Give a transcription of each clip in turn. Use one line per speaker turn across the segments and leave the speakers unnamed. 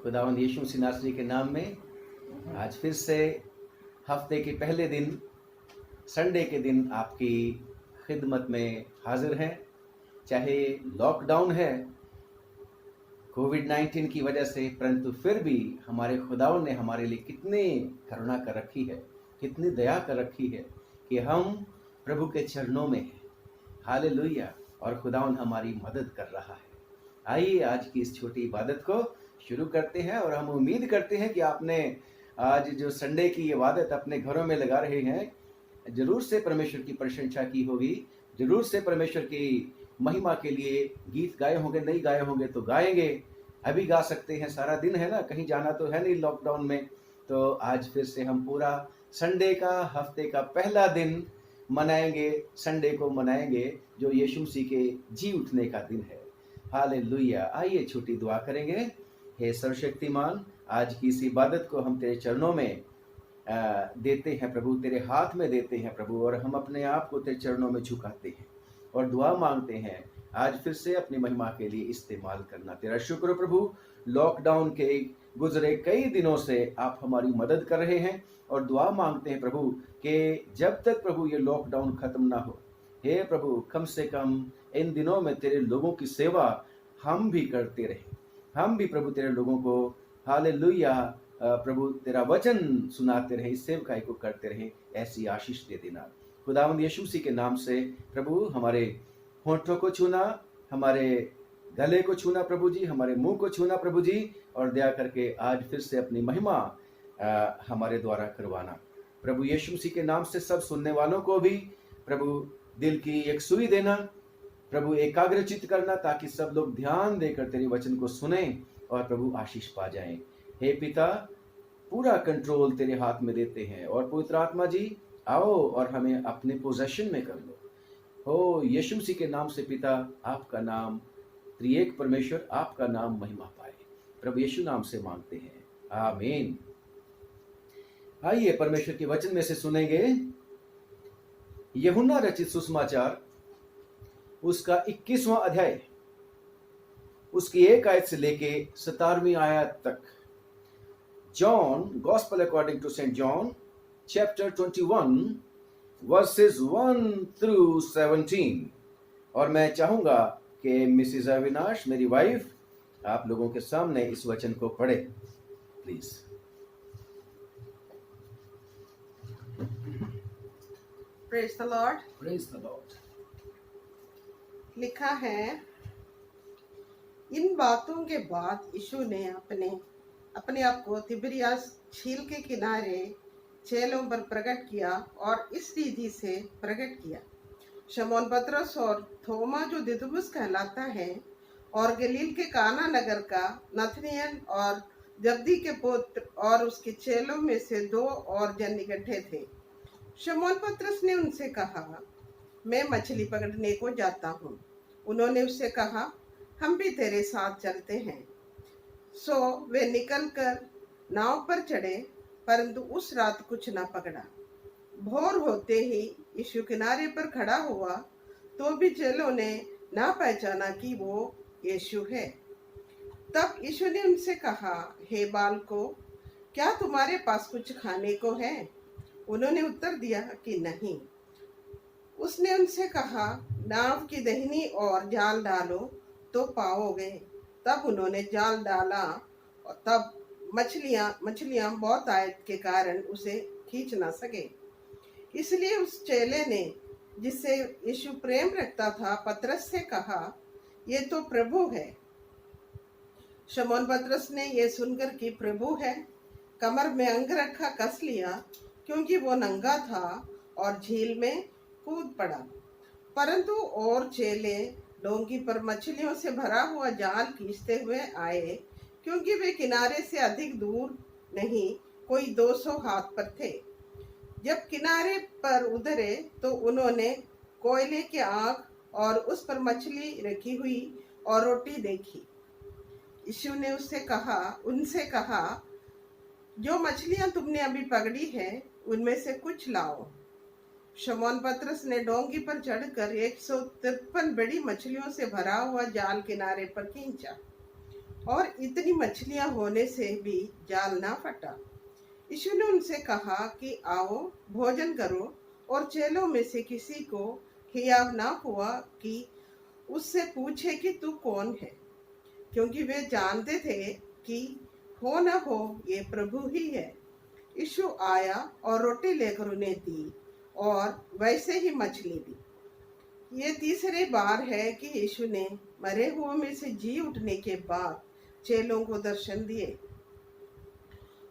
खुदावंद यीशु मसीह नासरी के नाम में आज फिर से हफ्ते के पहले दिन संडे के दिन आपकी खिदमत में हाजिर हैं। चाहे लॉकडाउन है कोविड-19 की वजह से, परंतु फिर भी हमारे खुदावंद ने हमारे लिए कितनी करुणा कर रखी है, कितनी दया कर रखी है कि हम प्रभु के चरणों में हैं। हालेलुया। और खुदावंद हमारी मदद कर रहा है। आइए आज की इस छोटी इबादत को शुरू करते हैं और हम उम्मीद करते हैं कि आपने आज जो संडे की इबादत अपने घरों में लगा रहे हैं, जरूर से परमेश्वर की प्रशंसा की होगी, जरूर से परमेश्वर की महिमा के लिए गीत गाए होंगे, नहीं गाए होंगे तो गाएंगे, अभी गा सकते हैं, सारा दिन है ना, कहीं जाना तो है नहीं लॉकडाउन में। तो आज फिर से हम पूरा संडे का, हफ्ते का पहला दिन मनाएंगे, संडे को मनाएंगे जो यीशु मसीह के जी उठने का दिन है। हालेलुया। आइए छोटी दुआ करेंगे। हे सर्वशक्तिमान, आज की इस इबादत को हम तेरे चरणों में देते हैं प्रभु, तेरे हाथ में देते हैं प्रभु, और हम अपने आप को तेरे चरणों में झुकाते हैं और दुआ मांगते हैं आज फिर से अपनी महिमा के लिए इस्तेमाल करना। तेरा शुक्र प्रभु, लॉकडाउन के गुजरे कई दिनों से आप हमारी मदद कर रहे हैं और दुआ मांगते हैं प्रभु कि जब तक प्रभु ये लॉकडाउन खत्म ना हो, हे प्रभु कम से कम इन दिनों में तेरे लोगों की सेवा हम भी करते रहें, हम भी प्रभु तेरे लोगों को हालेलुया प्रभु तेरा वचन सुनाते रहें, इस सेवकाई को करते रहें, ऐसी आशीष दे देना। खुदावंद यीशु मसीह के नाम से प्रभु हमारे होठों को छूना, हमारे गले को छूना प्रभु जी, हमारे मुंह को छूना प्रभु जी, और दया करके आज फिर से अपनी महिमा हमारे द्वारा करवाना प्रभु यीशु मसीह के नाम से। सब सुनने वालों को भी प्रभु दिल की एक सुई देना प्रभु, एकाग्रचित करना, ताकि सब लोग ध्यान देकर तेरे वचन को सुने और प्रभु आशीष पा जाएं। हे पिता, पूरा कंट्रोल तेरे हाथ में देते हैं, और पवित्र आत्मा जी आओ और हमें अपने पोजेशन में कर लो। हो यीशु मसीह के नाम से पिता, आपका नाम त्रिएक परमेश्वर, आपका नाम महिमा पाए, प्रभु यीशु नाम से मांगते हैं, आमीन। आइए परमेश्वर के वचन में से सुनेंगे यूहन्ना रचित सुसमाचार, उसका 21वां अध्याय, उसकी 1 आयत से लेके 17वीं आयत तक। John, gospel according to saint John, chapter 21 verses 1 through 17। और मैं चाहूंगा कि मिसिस अविनाश, मेरी वाइफ, आप लोगों के सामने इस वचन को पढ़े please.
Praise the Lord.
Praise the Lord.
लिखा है, इन बातों के बाद यीशु ने अपने आप को तिबिरियास झील के किनारे चेलों पर प्रकट किया, और इस रीति से प्रकट किया। शमौन पतरस और थोमा जो दिदुमुस कहलाता है, और गलील के काना नगर का नथनियल और जब्दी के पुत्र और उसके चेलों में से 2 और जन इकट्ठे थे। शमौन पतरस ने उनसे कहा, मैं मछली पकड़ने को जाता हूँ। उन्होंने उससे कहा, हम भी तेरे साथ चलते हैं। सो वे निकलकर नाव पर चढ़े, परंतु उस रात कुछ न पकड़ा। भोर होते ही यीशु किनारे पर खड़ा हुआ, तो भी चेलों ने ना पहचाना कि वो यीशु है। तब यीशु ने उनसे कहा, हे बालकों, क्या तुम्हारे पास कुछ खाने को है? उन्होंने उत्तर दिया कि नहीं। उसने उनसे कहा, नाव की दाहिनी ओर जाल डालो तो पाओगे। तब उन्होंने जाल डाला, और तब मछलियां बहुत आयत के कारण उसे खींच ना सके। इसलिए उस चेले ने, जिससे यीशु प्रेम रखता था, पतरस से कहा, ये तो प्रभु है। शमौन पतरस ने यह सुनकर कि प्रभु है, कमर में अंगरखा कस लिया, क्योंकि वो नंगा था, और झील में कूद पड़ा। परंतु और चेले डोंगी पर मछलियों से भरा हुआ जाल खींचते हुए आए, क्योंकि वे किनारे से अधिक दूर नहीं, कोई 200 हाथ पर थे। जब किनारे पर उतरे तो उन्होंने कोयले की आग और उस पर मछली रखी हुई और रोटी देखी। यीशु ने उनसे कहा, जो मछलियां तुमने अभी पकड़ी है, उनमें से कुछ लाओ। शमौन पतरस ने डोंगी पर चढ़कर 153 बड़ी मछलियों से भरा हुआ जाल किनारे पर खींचा। और इतनी मछलियां होने से भी जाल ना फटा। यीशु ने उनसे कहा कि आओ भोजन करो, और चेलों में से किसी को हियाव ना हुआ कि उससे पूछे कि तू कौन है, क्योंकि वे जानते थे कि हो न हो ये प्रभु ही है। यीशु आया और रोटी लेकर उन्हें दी, और वैसे ही मछली भी। ये तीसरी बार है कि यीशु ने मरे हुओं में से जी उठने के बाद चेलों को दर्शन दिए।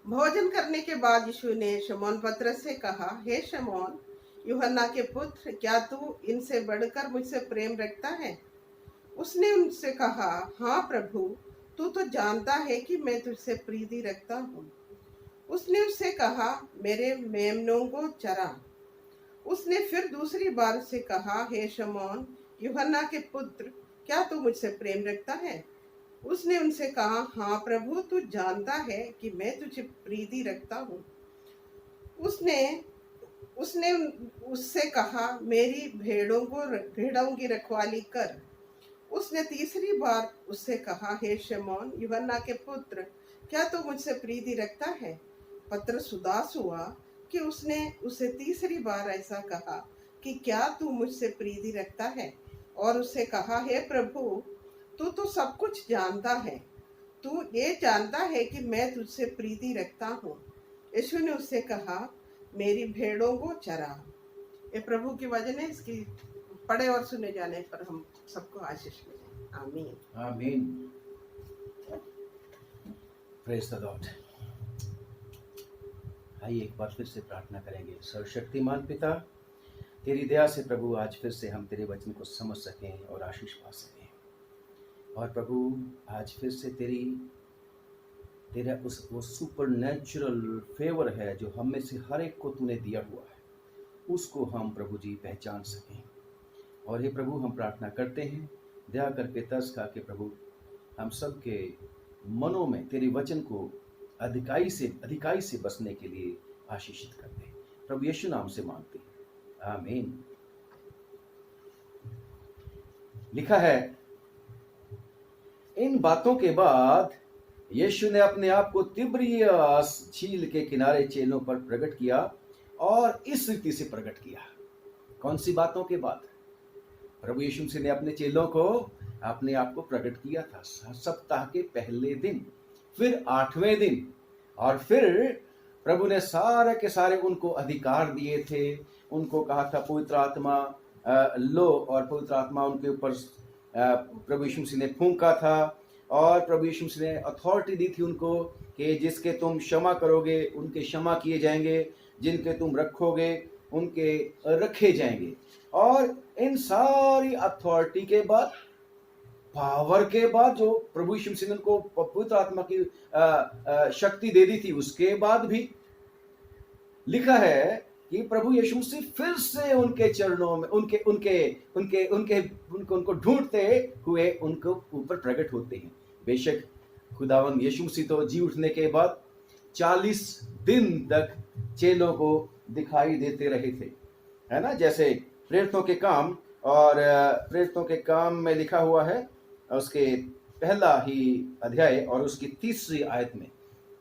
भोजन करने के बाद यीशु ने शमौन पतरस से कहा, हे शमौन, यूहन्ना के पुत्र, क्या तू इनसे बढ़कर मुझसे प्रेम रखता है? उसने उनसे कहा, हाँ प्रभु, तू तो जानता है कि मैं तुझसे प्रीति रखता हूँ। उसने उससे कहा, मेरे मेमनों को चरा। उसने फिर दूसरी बार से कहा, हे शमौन, यूहन्ना के पुत्र, क्या तू मुझसे प्रेम रखता है? उसने उनसे कहा, हाँ प्रभु, तू जानता है कि मैं तुझे प्रीति रखता हूँ। उसने उसने उससे कहा, मेरी भेड़ों की रखवाली कर। उसने तीसरी बार उससे कहा, हे शमौन, यूहन्ना के पुत्र, क्या तू मुझसे प्रीति रखता है? पतरस उदास हुआ कि उसने उसे तीसरी बार ऐसा कहा कि क्या तू मुझसे प्रीति रखता है, और उससे कहा, हे प्रभु, तू तो सब कुछ जानता है, तू ये जानता है कि मैं तुझसे प्रीति रखता हूँ। यीशु ने उससे कहा, मेरी भेड़ों को चरा। ये प्रभु की वचन है। इसकी पढ़े और सुने जाने पर हम सबको आशीष मिले। आमीन।
आमीन। Praise the Lord. आइए एक बार फिर से प्रार्थना करेंगे। सर्वशक्तिमान पिता, तेरी दया से प्रभु आज फिर से हम तेरे वचन को समझ सकें और आशीष पा सकें। और प्रभु आज फिर से तेरा वो सुपर नेचुरल फेवर है जो हम में से हर एक को तूने दिया हुआ है, उसको हम प्रभु जी पहचान सकें। और हे प्रभु, हम प्रार्थना करते हैं, दया करके तरस खा के प्रभु हम सब के मनों में तेरे वचन को अधिकाई से बसने के लिए आशीषित कर दे। प्रभु यीशु नाम से मांगते हैं, आमीन। लिखा है, इन बातों के बाद यीशु ने अपने आप को तिब्रियास झील के किनारे चेलों पर प्रकट किया, और इस रीति से प्रकट किया। कौन सी बातों के बाद? प्रभु यीशु मसीह ने अपने चेलों को अपने आप को प्रकट किया था सप्ताह के पहले दिन, फिर 8वें दिन, और फिर प्रभु ने सारे के सारे उनको अधिकार दिए थे। उनको कहा था पवित्र आत्मा लो, और पवित्र आत्मा उनके ऊपर प्रभु यीशु मसीह ने फूंका था। और प्रभु यीशु मसीह ने अथॉरिटी दी थी उनको कि जिसके तुम क्षमा करोगे उनके क्षमा किए जाएंगे, जिनके तुम रखोगे उनके रखे जाएंगे। और इन सारी अथॉरिटी के बाद, पावर के बाद, जो प्रभु यीशु मसीह ने उनको पवित्र आत्मा की शक्ति दे दी थी, उसके बाद भी लिखा है कि प्रभु यीशु मसीह फिर से उनके चरणों में उनको ढूंढते हुए उनको ऊपर प्रकट होते हैं। बेशक खुदावन यीशु मसीह तो जी उठने के बाद 40 दिन तक चेलों को दिखाई देते रहे थे, है ना। जैसे प्रेरितों के काम में लिखा हुआ है, उसके पहला ही अध्याय और उसकी 3री आयत में।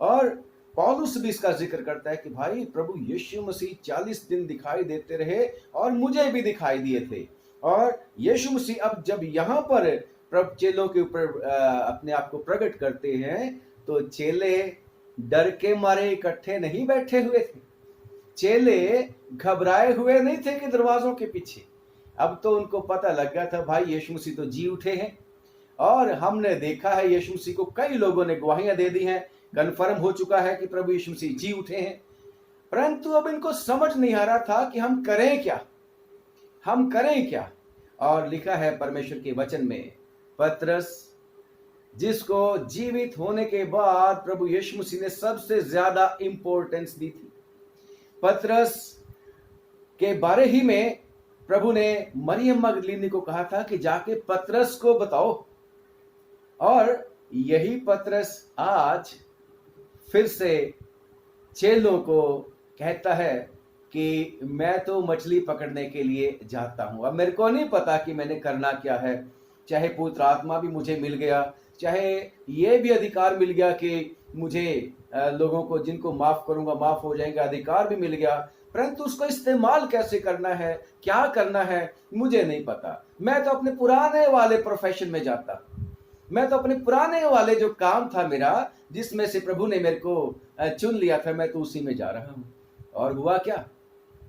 और पौलुस भी इसका जिक्र करता है कि भाई प्रभु यीशु मसीह 40 दिन दिखाई देते रहे और मुझे भी दिखाई दिए थे। और यीशु मसीह अब जब यहाँ पर प्रभु चेलों के ऊपर अपने आप को प्रकट करते हैं, तो चेले डर के मारे इकट्ठे नहीं बैठे हुए थे, चेले घबराए हुए नहीं थे कि दरवाजों के पीछे। अब तो उनको पता लग गया था, भाई यीशु मसीह तो जी उठे हैं, और हमने देखा है यीशु मसीह को, कई लोगों ने गवाहियां दे दी हैं, कन्फर्म हो चुका है कि प्रभु यीशु मसीह जी उठे हैं। परंतु अब इनको समझ नहीं आ रहा था कि हम करें क्या। और लिखा है परमेश्वर के वचन में, पतरस जिसको जीवित होने के बाद प्रभु यीशु मसीह ने सबसे ज्यादा इंपॉर्टेंस दी थी, पतरस के बारे ही में प्रभु ने मरियम मगदलीनी को कहा था कि जाके पतरस को बताओ। और यही पतरस आज फिर से चेलों को कहता है कि मैं तो मछली पकड़ने के लिए जाता हूं, अब मेरे को नहीं पता कि मैंने करना क्या है। चाहे पवित्र आत्मा भी मुझे मिल गया, चाहे ये भी अधिकार मिल गया कि मुझे लोगों को जिनको माफ करूंगा माफ हो जाएंगे, अधिकार भी मिल गया, परंतु उसको इस्तेमाल कैसे करना है, क्या करना है, मुझे नहीं पता। मैं तो अपने पुराने वाले प्रोफेशन में जाता, मैं तो अपने पुराने वाले जो काम था मेरा, जिसमें से प्रभु ने मेरे को चुन लिया था, मैं तो उसी में जा रहा हूं। और हुआ क्या,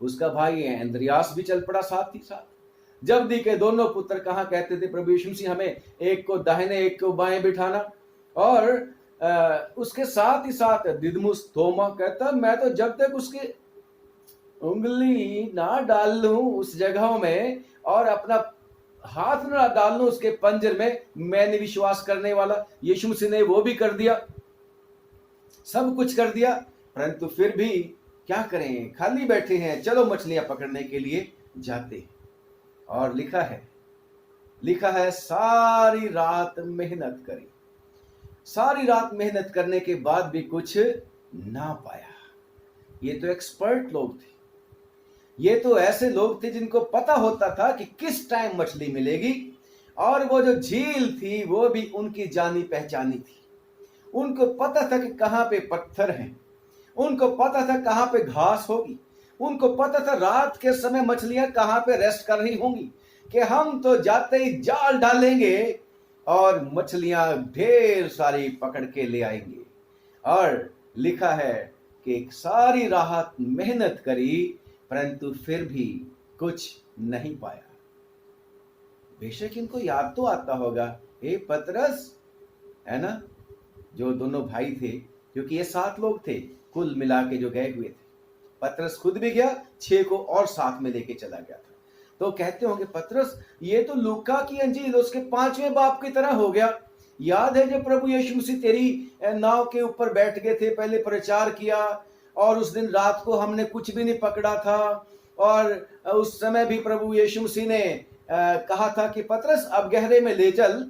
उसका भाई अंद्रियास भी चल पड़ा साथ ही साथ। जब्दी के दोनों पुत्र कहाँ कहते थे, प्रभु यीशु मसीह हमें एक को दाहिने एक को बाएं बिठाना, और उसके साथ ही साथ दिदमुस थोमा कहता, मैं तो जब तक उसकी उंगली ना डाल लूं उस जगहों में और अपना हाथ ना डाल लूं उसके पंजर में, मैं नहीं विश्वास करने वाला। यीशु मसीह ने वो भी कर दिया, सब कुछ कर दिया, परंतु फिर भी क्या करें, खाली बैठे हैं, चलो मछलियां पकड़ने के लिए जाते। और लिखा है सारी रात मेहनत करी, सारी रात मेहनत करने के बाद भी कुछ ना पाया। ये तो एक्सपर्ट लोग थे, ये तो ऐसे लोग थे जिनको पता होता था कि किस टाइम मछली मिलेगी, और वो जो झील थी वो भी उनकी जानी पहचानी थी। उनको पता था कि कहां पे पत्थर हैं, उनको पता था कहां पे घास होगी, उनको पता था रात के समय मछलियां कहां पे रेस्ट कर रही होंगी, कि हम तो जाते ही जाल डालेंगे और मछलियां ढेर सारी पकड़ के ले आएंगे। और लिखा है कि सारी रात मेहनत करी, परंतु फिर भी कुछ नहीं पाया। बेशक इनको याद तो आता होगा, हे पतरस, है ना, जो दोनों भाई थे, क्योंकि ये 7 लोग थे कुल मिला के जो गए हुए थे। पतरस खुद भी गया, 6 को और साथ में लेके चला गया था। तो कहते होंगे, पतरस ये तो लूका की अंजील उसके 5वें बाप की तरह हो गया। याद है जब प्रभु यीशु मसीह तेरी नाव के ऊपर बैठ गए थे, पहले प्रचार किया, और उस दिन रात को हमने कुछ भी नहीं पकड़ा था, और उस समय भी प्रभु यीशु मसीह ने कहा था कि पतरस अब गहरे में ले चल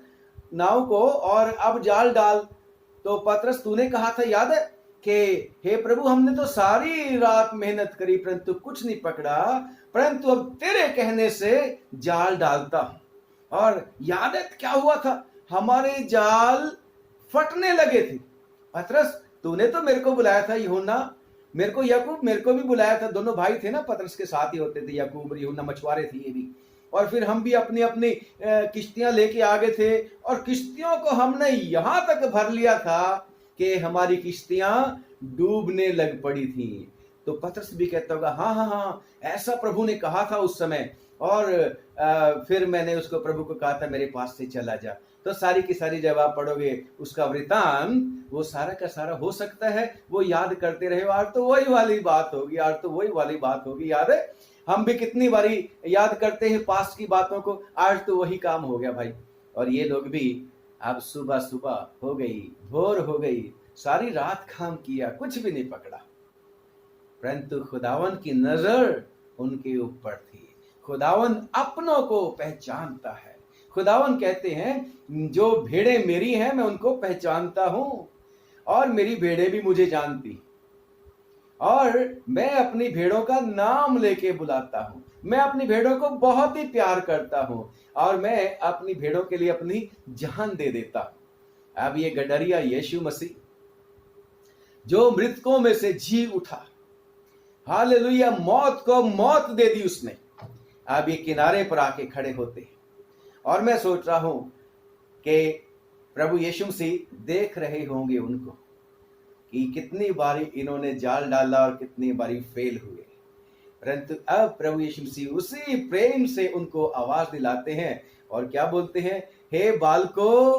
नाव को और अब जाल डाल। तो पतरस तूने कहा था, याद है, कि हे प्रभु हमने तो सारी रात मेहनत करी परंतु कुछ नहीं पकड़ा, परंतु अब तेरे कहने से जाल डालता हूं। और याद है क्या हुआ था, हमारे जाल फटने लगे थे। पतरस तूने तो मेरे को बुलाया था, यूहन्ना, मेरे को याकूब, मेरे को भी बुलाया था, दोनों भाई थे ना, पतरस के साथ ही होते थे, याकूब और यूहन्ना मछुआरे थे ये भी। और फिर हम भी अपनी अपनी किश्तियां लेके आ गए थे, और किश्तियों को हमने यहां तक भर लिया था कि हमारी किश्तियां डूबने लग पड़ी थी। तो पतरस भी कहता होगा, हाँ हाँ हाँ, ऐसा प्रभु ने कहा था उस समय, और फिर मैंने उसको प्रभु को कहा था मेरे पास से चला जा। तो सारी की सारी जब आप पढ़ोगे उसका वृतांत, वो सारा का सारा हो सकता है वो याद करते रहे, आज तो वही वाली बात होगी, आज तो वही वाली बात होगी। याद है, हम भी कितनी बारी याद करते हैं पास्ट की बातों को, आज तो वही काम हो गया भाई। और ये लोग भी अब सुबह सुबह हो गई, भोर हो गई, सारी रात काम किया, कुछ भी नहीं पकड़ा, परंतु खुदावन की नजर उनके ऊपर थी। खुदावन अपनों को पहचानता है। खुदावन कहते हैं जो भेड़ें मेरी हैं मैं उनको पहचानता हूं, और मेरी भेड़ें भी मुझे जानती, और मैं अपनी भेड़ों का नाम लेके बुलाता हूं। मैं अपनी भेड़ों को बहुत ही प्यार करता हूं, और मैं अपनी भेड़ों के लिए अपनी जान दे देता हूं। अब ये गडरिया यीशु मसीह जो मृतकों में से जी उठा, हालेलुया, मौत को मौत दे दी उसने, अब ये किनारे पर आके खड़े होते हैं। और मैं सोच रहा हूं कि प्रभु यीशु मसीह देख रहे होंगे उनको कि कितनी बारी इन्होंने जाल डाला और कितनी बारी फेल हुए, परंतु अब प्रभु यीशु मसीह उसी प्रेम से उनको आवाज दिलाते हैं और क्या बोलते हैं, हे बालको,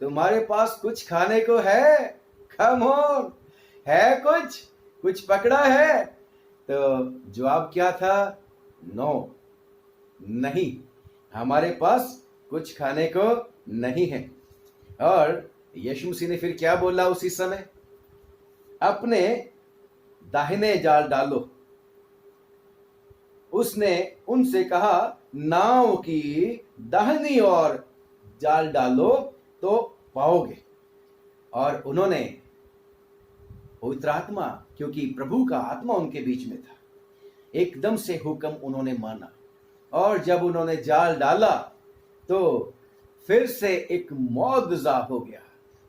तुम्हारे पास कुछ खाने को है? कम ऑन, है कुछ पकड़ा है? तो जवाब क्या था? नो, नहीं, हमारे पास कुछ खाने को नहीं है। और यीशु मसीह ने फिर क्या बोला उसी समय? अपने दाहिने जाल डालो। उसने उनसे कहा, नाव की दाहिनी ओर जाल डालो तो पाओगे। और उन्होंने पवित्र आत्मा, क्योंकि प्रभु का आत्मा उनके बीच में था, एकदम से हुक्म उन्होंने माना, और जब उन्होंने जाल डाला तो फिर से एक मौजज़ा हो गया,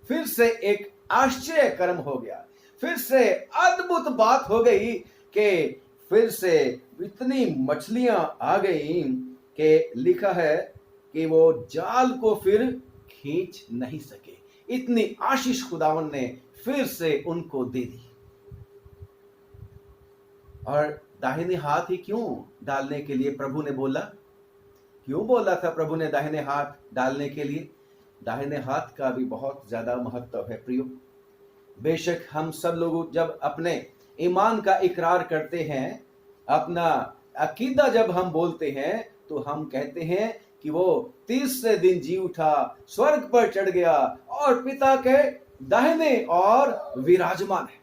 फिर से एक आश्चर्य कर्म हो गया, फिर से अद्भुत बात हो गई कि फिर से इतनी मछलियां आ गई कि लिखा है कि वो जाल को फिर खींच नहीं सके। इतनी आशीष खुदावन ने फिर से उनको दे दी। और दाहिने हाथ ही क्यों डालने के लिए प्रभु ने बोला? क्यों बोला था प्रभु ने दाहिने हाथ डालने के लिए? दाहिने हाथ का भी बहुत ज्यादा महत्व है प्रियो। बेशक हम सब लोग जब अपने ईमान का इकरार करते हैं, अपना अकीदा जब हम बोलते हैं, तो हम कहते हैं कि वो तीसरे दिन जी उठा, स्वर्ग पर चढ़ गया और पिता के दाहिने और विराजमान है,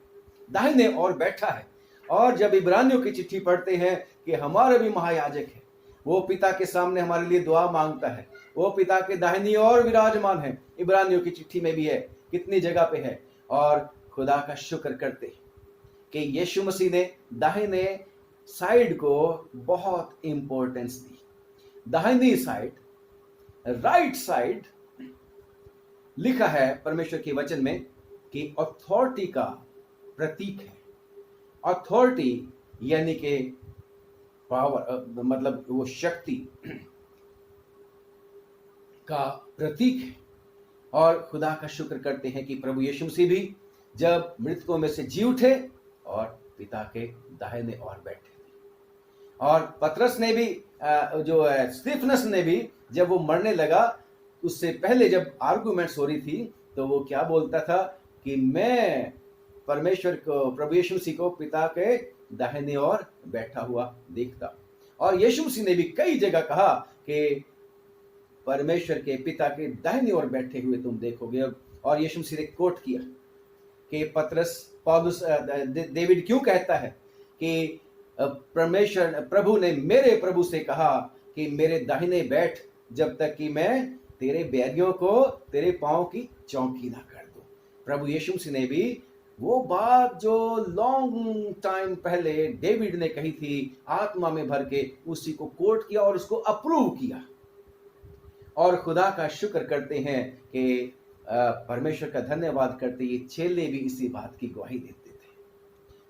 दाहिने और बैठा है। और जब इब्रानियों की चिट्ठी पढ़ते हैं कि हमारा भी महायाजक है, वो पिता के सामने हमारे लिए दुआ मांगता है, वो पिता के दाहिनी और विराजमान है, इब्रानियों की चिट्ठी में भी है, कितनी जगह पे है। और खुदा का शुक्र करते हैं कि यीशु मसीह ने दाहिने साइड को बहुत इंपॉर्टेंस दी। दाहिनी साइड, राइट साइड, लिखा है परमेश्वर के वचन में कि अथॉरिटी का प्रतीक है। अथॉरिटी यानी कि पावर, मतलब वो शक्ति का प्रतीक है। और खुदा का शुक्र करते हैं कि प्रभु यीशु मसीह भी जब मृतकों में से जी उठे और पिता के दाहिने ओर बैठे। और पतरस ने भी, जो स्टीफनस ने भी, जब वो मरने लगा, उससे पहले जब आर्गुमेंट्स हो रही थी, तो वो क्या बोलता था कि मैं परमेश्वर को, प्रभु यीशु मसीह को पिता के दाहिने ओर बैठा हुआ देखता। और यीशु मसीह ने भी कई जगह कहा कि परमेश्वर के पिता के दाहिने ओर बैठे हुए तुम देखोगे। और यीशु मसीह ने कोट किया कि पतरस, पौलुस, डेविड क्यों कहता है कि परमेश्वर, प्रभु ने मेरे प्रभु से कहा कि मेरे दाहिने बैठ जब तक कि मैं तेरे बैरियों को तेरे पांव की चौकी ना कर दूं। प्रभु यीशु मसीह ने भी वो बात जो लॉन्ग टाइम पहले डेविड ने कही थी, आत्मा में भर के उसी को कोट किया और उसको अप्रूव किया। और खुदा का शुक्र करते हैं कि परमेश्वर का धन्यवाद करते ये चेले भी इसी बात की गवाही देते थे।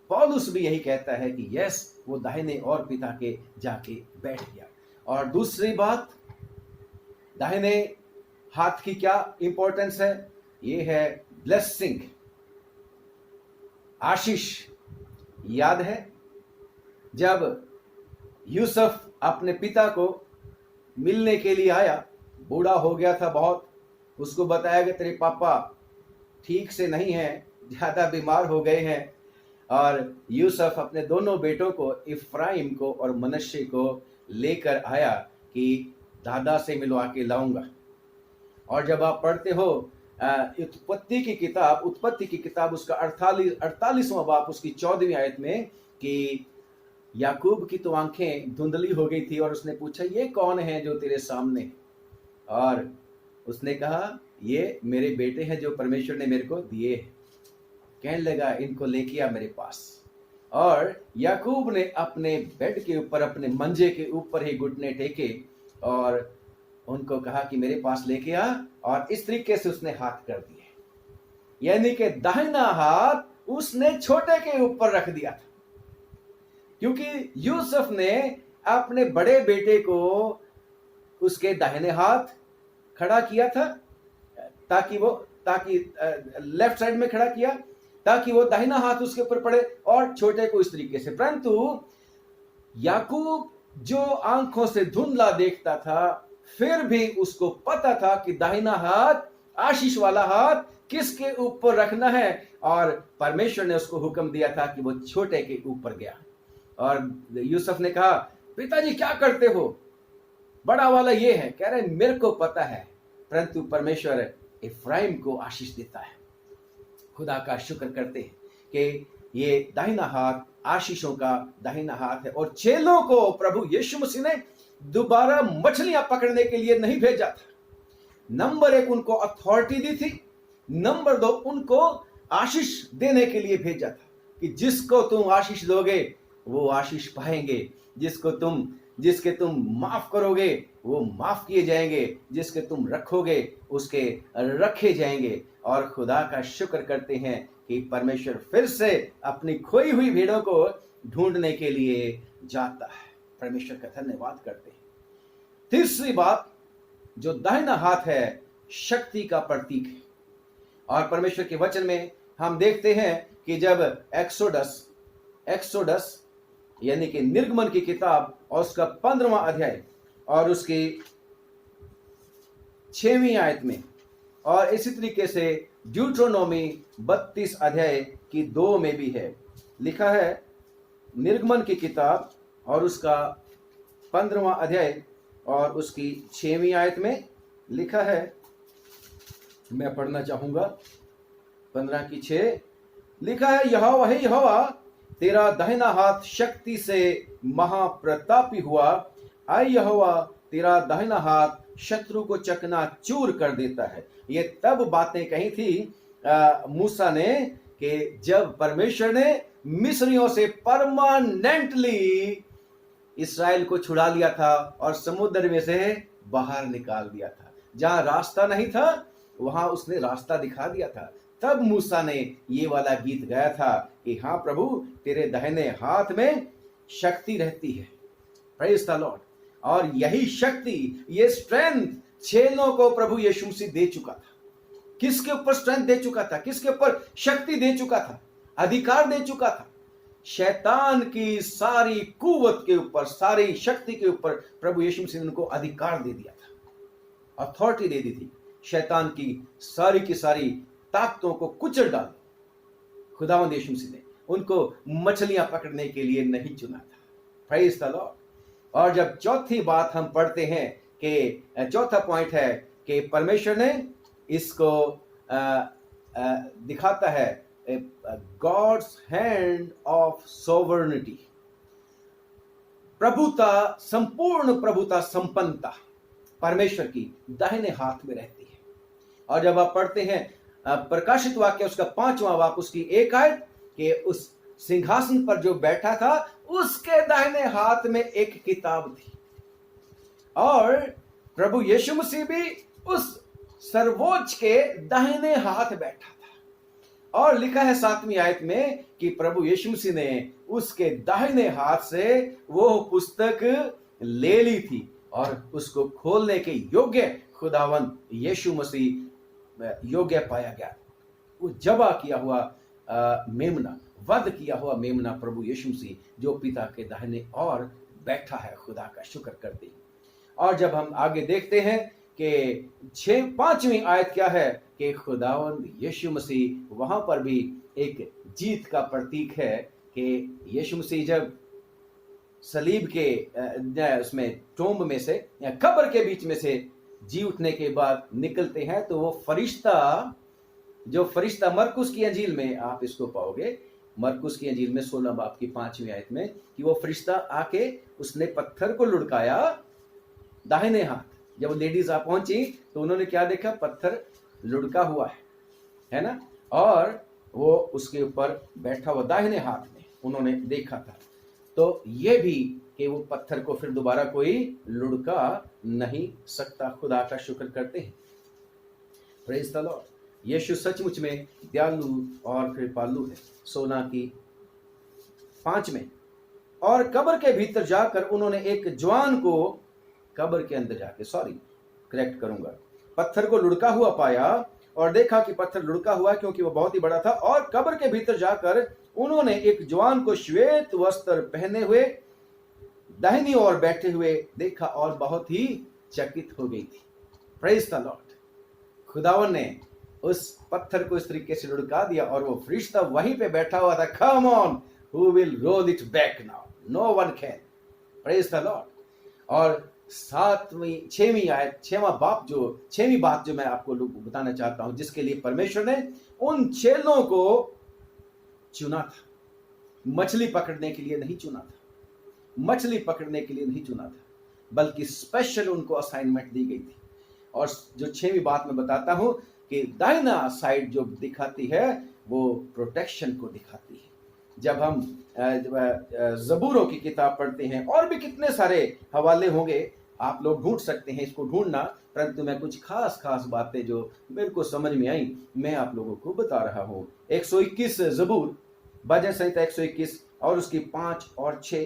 पौलुस भी यही कहता है कि यस, वो दाहिने और पिता के जाके बैठ गया। और दूसरी बात, दाहिने हाथ की क्या इंपॉर्टेंस है? ये है ब्लेसिंग, आशीष। याद है जब यूसुफ अपने पिता को मिलने के लिए आया, बूढ़ा हो गया था बहुत, उसको बताया कि तेरे पापा ठीक से नहीं हैं, ज्यादा बीमार हो गए हैं। और यूसुफ अपने दोनों बेटों को, इफ्राइम को और मनश्शे को लेकर आया कि दादा से मिलवा के लाऊंगा। और जब आप पढ़ते हो उत्पत्ति की किताब उसका 48वां बाब उसकी 14वीं आयत में कि याकूब की तो आंखें धुंधली हो गई थी और उसने पूछा ये कौन है जो तेरे सामने? और उसने कहा ये मेरे बेटे हैं जो परमेश्वर ने मेरे को दिए हैं। कहने लगा इनको लेके आ मेरे पास। और याकूब ने अपने बेड के ऊपर, अपने मंजे के ऊपर ही घुटने टेके और उनको कहा कि मेरे पास लेके आ। और इस तरीके से उसने हाथ कर दिए, यानी कि दाहिना हाथ उसने छोटे के ऊपर रख दिया था, क्योंकि यूसुफ ने अपने बड़े बेटे को उसके दाहिने हाथ खड़ा किया था, ताकि लेफ्ट साइड में खड़ा किया ताकि वो दाहिना हाथ उसके ऊपर पड़े, और छोटे को इस तरीके से। परंतु याकूब जो आंखों से धुंधला देखता था, फिर भी उसको पता था कि दाहिना हाथ, आशीष वाला हाथ किसके ऊपर रखना है। और परमेश्वर ने उसको हुक्म दिया था कि वो छोटे के ऊपर गया। और यूसुफ ने कहा पिताजी क्या करते हो, बड़ा वाला ये है। कह रहे मेरे को पता है, परंतु परमेश्वर इफ्राइम को आशीष देता है। खुदा का शुक्र करते हैं कि ये दाहिना हाथ आशीषों का दाहिना हाथ है। और चेलों को प्रभु यीशु मसीह ने दोबारा मछलियां पकड़ने के लिए नहीं भेजा था। नंबर 1 उनको अथॉरिटी दी थी, नंबर 2 उनको आशीष देने के लिए भेजा था कि जिसको तुम आशीष दोगे वो आशीष पाएंगे, जिसको तुम जिसके तुम माफ करोगे वो माफ किए जाएंगे, जिसके तुम रखोगे उसके रखे जाएंगे। और खुदा का शुक्र करते हैं कि परमेश्वर फिर से अपनी खोई हुई भेड़ों को ढूंढने के लिए जाता है। परमेश्वर का धन्यवाद करते हैं। तीसरी बात, जो दाहिना हाथ है शक्ति का प्रतीक है। और परमेश्वर के वचन में हम देखते हैं कि जब एक्सोडस यानी कि निर्गमन की किताब और उसका 15वां अध्याय और उसकी 6वीं आयत में, और इसी तरीके से ड्यूट्रोनोमी 32 अध्याय की 2 में भी है, लिखा है निर्गमन की किताब और उसका 15वां अध्याय और उसकी 6वीं आयत में लिखा है, मैं पढ़ना चाहूंगा 15 की 6, लिखा है, यहोवा हे यहोवा, तेरा दाहिना हाथ शक्ति से महाप्रतापी हुआ। आय यहोवा, तेरा दाहिना हाथ शत्रु को चकनाचूर कर देता है। ये तब बातें कही थी मूसा ने कि जब परमेश्वर ने मिस्रियों से परमानेंटली इस्राएल को छुड़ा लिया था और समुद्र में से बाहर निकाल दिया था। जहां रास्ता नहीं था वहां उसने रास्ता दिखा दिया था। तब मूसा ने ये वाला गीत गाया था कि हाँ प्रभु, तेरे दाहिने हाथ में शक्ति रहती है। Praise the Lord. और यही शक्ति, ये स्ट्रेंथ चेलों को प्रभु यीशु मसीह दे चुका था। किसके ऊपर स्ट्रेंथ दे चुका था? किसके ऊपर शक्ति दे चुका था? अधिकार दे चुका था। शैतान की सारी कुवत के ऊपर, सारी शक्ति के ऊपर प्रभु यीशु मसीह ने उनको अधिकार दे दिया था, अथॉरिटी दे दी थी। शैतान की सारी ताकतों को कुचल डाल खुदावंद यीशु मसीह ने उनको मछलियां पकड़ने के लिए नहीं चुना था। Praise the Lord. और जब चौथी बात हम पढ़ते हैं कि चौथा पॉइंट है कि परमेश्वर ने इसको दिखाता है गॉड्स हैंड ऑफ सोवर्निटी, प्रभुता, संपूर्ण प्रभुता, संपन्नता परमेश्वर की दाहिने हाथ में रहती है। और जब आप पढ़ते हैं प्रकाशित वाक्य उसका 5वां बाब उसकी 1 आयत कि उस सिंहासन पर जो बैठा था उसके दाहिने हाथ में एक किताब थी, और प्रभु यीशु मसीह भी उस सर्वोच्च के दाहिने हाथ बैठा था। और लिखा है 7वीं आयत में कि प्रभु यीशु मसीह ने उसके दाहिने हाथ से वो पुस्तक ले ली थी और उसको खोलने के योग्य खुदावंद यीशु मसीह योग्य पाया गया। वो जबा किया हुआ मेमना, वध किया हुआ मेमना प्रभु यीशु मसीह जो पिता के दाहिने और बैठा है, खुदा का शुक्र करते हैं। और जब हम आगे देखते हैं कि 5वीं आयत क्या है कि खुदावंद यीशु मसीह वहां पर भी एक जीत का प्रतीक है कि यीशु मसीह जब सलीब के उसमें टोम्ब में से या कब्र के बीच में से जी उठने के बाद निकलते हैं, तो वो फरिश्ता मरकुस की अंजील में आप इसको पाओगे, मरकुस की अंजील में 16 बाब की 5वीं आयत में, कि वो फरिश्ता आके उसने पत्थर को लुढ़काया दाहिने हाथ। जब लेडीज आ पहुंची तो उन्होंने क्या देखा? पत्थर लुढ़का हुआ है ना, और वो उसके ऊपर बैठा हुआ दाहिने हाथ में उन्होंने देखा था। तो ये भी कि वो पत्थर को फिर दोबारा कोई लुढ़का नहीं सकता। खुदा का शुक्र करते हैं। Praise the lord. यीशु सचमुच में दयालु और कृपालु है। 16 की 5 में, और कब्र के भीतर जाकर उन्होंने एक जवान को कब्र के अंदर जाके पत्थर को लुढ़का हुआ पाया, और देखा कि पत्थर लुढ़का हुआ क्योंकि वो बहुत ही बड़ा था। और कब्र के भीतर जाकर उन्होंने एक जवान को श्वेत वस्त्र पहने हुए दाहिनी ओर बैठे हुए देखा और बहुत ही चकित हो गई थी। Praise the Lord. खुदावन ने उस पत्थर को इस तरीके से लुढ़का दिया और वो फरिश्ता वहीं पे बैठा हुआ था। Come on, who will roll it back now? No one can. Praise the Lord. और 6वीं बात जो मैं आपको बताना चाहता हूं, जिसके लिए परमेश्वर ने उन चेलों को चुना था, मछली पकड़ने के लिए नहीं चुना था, मछली पकड़ने के लिए नहीं चुना था, बल्कि स्पेशल उनको असाइनमेंट दी गई थी। और जो 6वीं बात में बताता हूं कि दाहिना साइड जो दिखाती है वो प्रोटेक्शन को दिखाती है, जब हम ज़बूरों की किताब पढ़ते हैं, और भी कितने सारे हवाले होंगे, आप लोग ढूंढ सकते हैं इसको ढूंढना, परंतु मैं कुछ खास खास बातें जो मेरे को समझ में आई मैं आप लोगों को बता रहा हूँ। 121 ज़बूर, भजन संहिता 121 और उसकी 5 और 6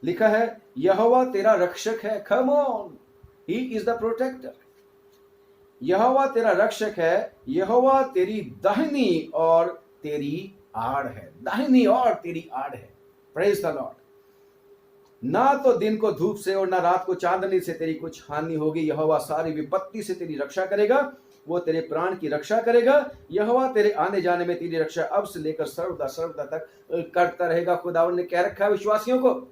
लिखा है, यहोवा तेरा रक्षक है। Come on, he is the protector. यहोवा तेरा रक्षक है, यहोवा तेरी दाहिनी और तेरी आड़ है। दाहिनी और तेरी आड़ है। Praise the Lord. ना तो दिन को धूप से और ना रात को चांदनी से तेरी कुछ हानि होगी। यहोवा सारी विपत्ति से तेरी रक्षा करेगा, वो तेरे प्राण की रक्षा करेगा। यहोवा तेरे आने जाने में तेरी रक्षा अब से लेकर सर्वदा सर्वदा तक करता रहेगा। खुदावन ने कह रखा है विश्वासियों को,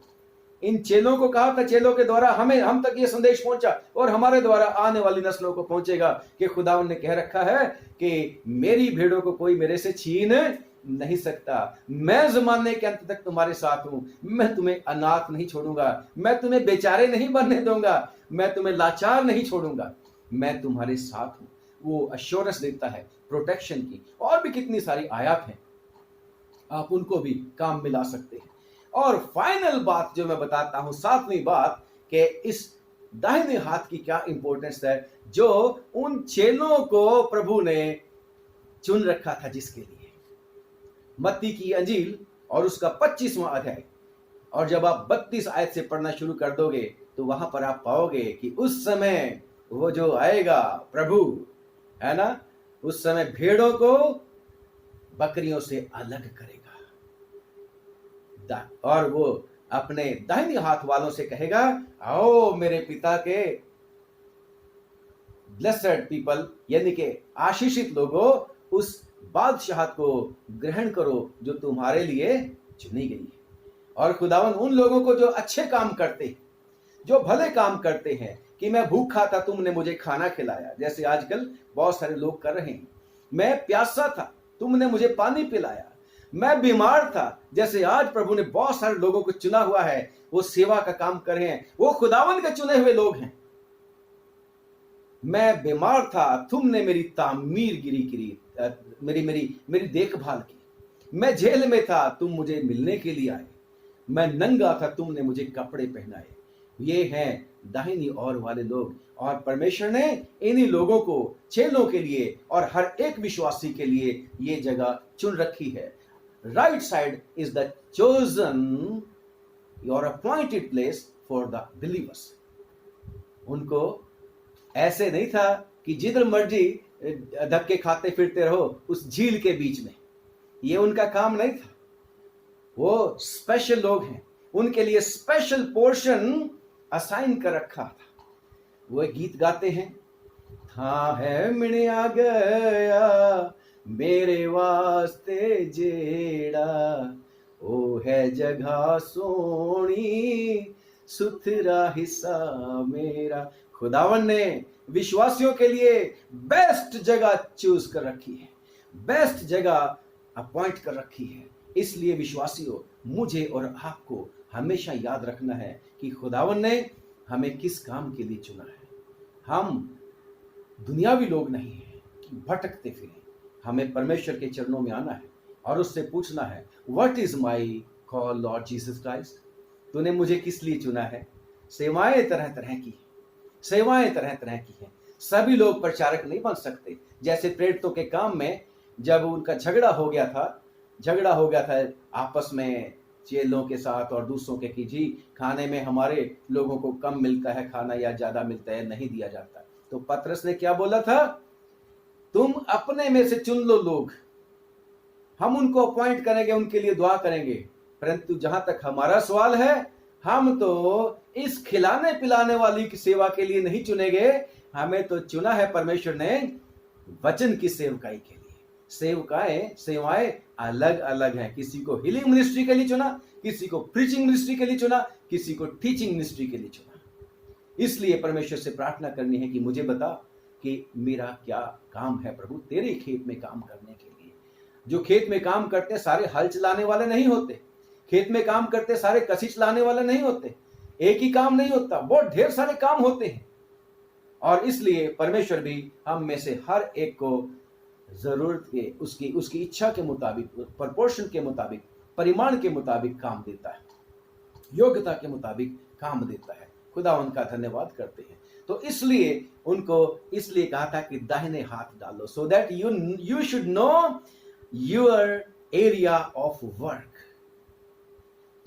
इन चेलों को कहा था, चेलों के द्वारा हम तक ये संदेश पहुंचा और हमारे द्वारा आने वाली नस्लों को पहुंचेगा कि खुदावन ने कह रखा है कि मेरी भेड़ों को कोई मेरे से छीन नहीं सकता। मैं जमाने के अंत तक तुम्हारे साथ हूं। मैं तुम्हें अनाथ नहीं छोड़ूंगा, मैं तुम्हें बेचारे नहीं बनने दूंगा, मैं तुम्हें लाचार नहीं छोड़ूंगा, मैं तुम्हारे साथ हूं। वो अश्योरेंस देता है प्रोटेक्शन की। और भी कितनी सारी आयत हैं, आप उनको भी काम मिला सकते हैं। और फाइनल बात जो मैं बताता हूं, सातवीं बात, कि इस दाहिने हाथ की क्या इंपॉर्टेंस है, जो उन चेलों को प्रभु ने चुन रखा था जिसके लिए। मत्ती की अंजील और उसका 25वां अध्याय, और जब आप 32 आयत से पढ़ना शुरू कर दोगे तो वहां पर आप पाओगे कि उस समय वो जो आएगा प्रभु, है ना, उस समय भेड़ों को बकरियों से अलग करेगा और वो अपने दाहिने हाथ वालों से कहेगा, आओ मेरे पिता के ब्लेस्ड पीपल, यानी कि आशीषित लोगों, उस बादशाहत को ग्रहण करो जो तुम्हारे लिए चुनी गई है। और खुदावन उन लोगों को जो अच्छे काम करते हैं, जो भले काम करते हैं, कि मैं भूखा था तुमने मुझे खाना खिलाया, जैसे आजकल बहुत सारे लोग कर रहे हैं। मैं प्यासा था तुमने मुझे पानी पिलाया। मैं बीमार था, जैसे आज प्रभु ने बहुत सारे लोगों को चुना हुआ है, वो सेवा का काम कर रहे हैं, वो खुदावन के चुने हुए लोग हैं। मैं बीमार था तुमने मेरी तामीरगिरी की, मेरी देखभाल की। मैं जेल में था तुम मुझे मिलने के लिए आए। मैं नंगा था तुमने मुझे कपड़े पहनाए। ये हैं दाहिनी ओर वाले लोग, और परमेश्वर ने इन्हीं लोगों को चेलों के लिए और हर एक विश्वासी के लिए ये जगह चुन रखी है। Right side is the chosen your appointed place for the believers. उनको ऐसे नहीं था कि जिधर मर्जी धक्के खाते फिरते रहो उस झील के बीच में, ये उनका काम नहीं था। वो स्पेशल लोग हैं, उनके लिए स्पेशल पोर्शन असाइन कर रखा था। वो एक गीत गाते हैं, था है मिण आ गया मेरे वास्ते जेड़ा, ओ है जगह सोनी सुथरा हिस्सा मेरा। खुदावन ने विश्वासियों के लिए बेस्ट जगह चूज कर रखी है, बेस्ट जगह अपॉइंट कर रखी है। इसलिए विश्वासियों, मुझे और आपको हमेशा याद रखना है कि खुदावन ने हमें किस काम के लिए चुना है। हम दुनियावी लोग नहीं हैं कि भटकते फिरें। हमें परमेश्वर के चरणों में आना है और उससे पूछना है, what is my call Lord Jesus Christ, तूने मुझे किस लिए चुना है। सेवाएं तरह तरह की हैं, सेवाएं तरह तरह की हैं। सभी लोग प्रचारक नहीं बन सकते। जैसे प्रेरितों के काम में जब उनका झगड़ा हो गया था आपस में चेलों के साथ और दूसरों के, कि जी खाने में हमारे लोगों को कम मिलता है खाना या ज्यादा मिलता है, नहीं दिया जाता। तो पतरस ने क्या बोला था, तुम अपने में से चुन लो लोग, हम उनको अपॉइंट करेंगे, उनके लिए दुआ करेंगे। परंतु जहां तक हमारा सवाल है, हम तो इस खिलाने पिलाने वाली की सेवा के लिए नहीं चुने गए, हमें तो चुना है परमेश्वर ने वचन की सेवकाई के लिए। सेवाएं अलग अलग हैं। किसी को हीलिंग मिनिस्ट्री के लिए चुना, किसी को प्रीचिंग मिनिस्ट्री के लिए चुना, किसी को टीचिंग मिनिस्ट्री के लिए चुना। इसलिए परमेश्वर से प्रार्थना करनी है कि मुझे बता कि मेरा क्या काम है प्रभु तेरे खेत में काम करने के लिए। जो खेत में काम करते सारे हल चलाने वाले नहीं होते, खेत में काम करते सारे कसी चलाने वाले नहीं होते, एक ही काम नहीं होता, बहुत ढेर सारे काम होते हैं। और इसलिए परमेश्वर भी हम में से हर एक को जरूरत के उसकी इच्छा के मुताबिक, प्रपोर्शन के मुताबिक परिमाण के मुताबिक काम देता है, योग्यता के मुताबिक काम देता है। खुदा उनका धन्यवाद करते हैं। तो इसलिए कहा था कि दाहिने हाथ डालो, so that you should know your area of work.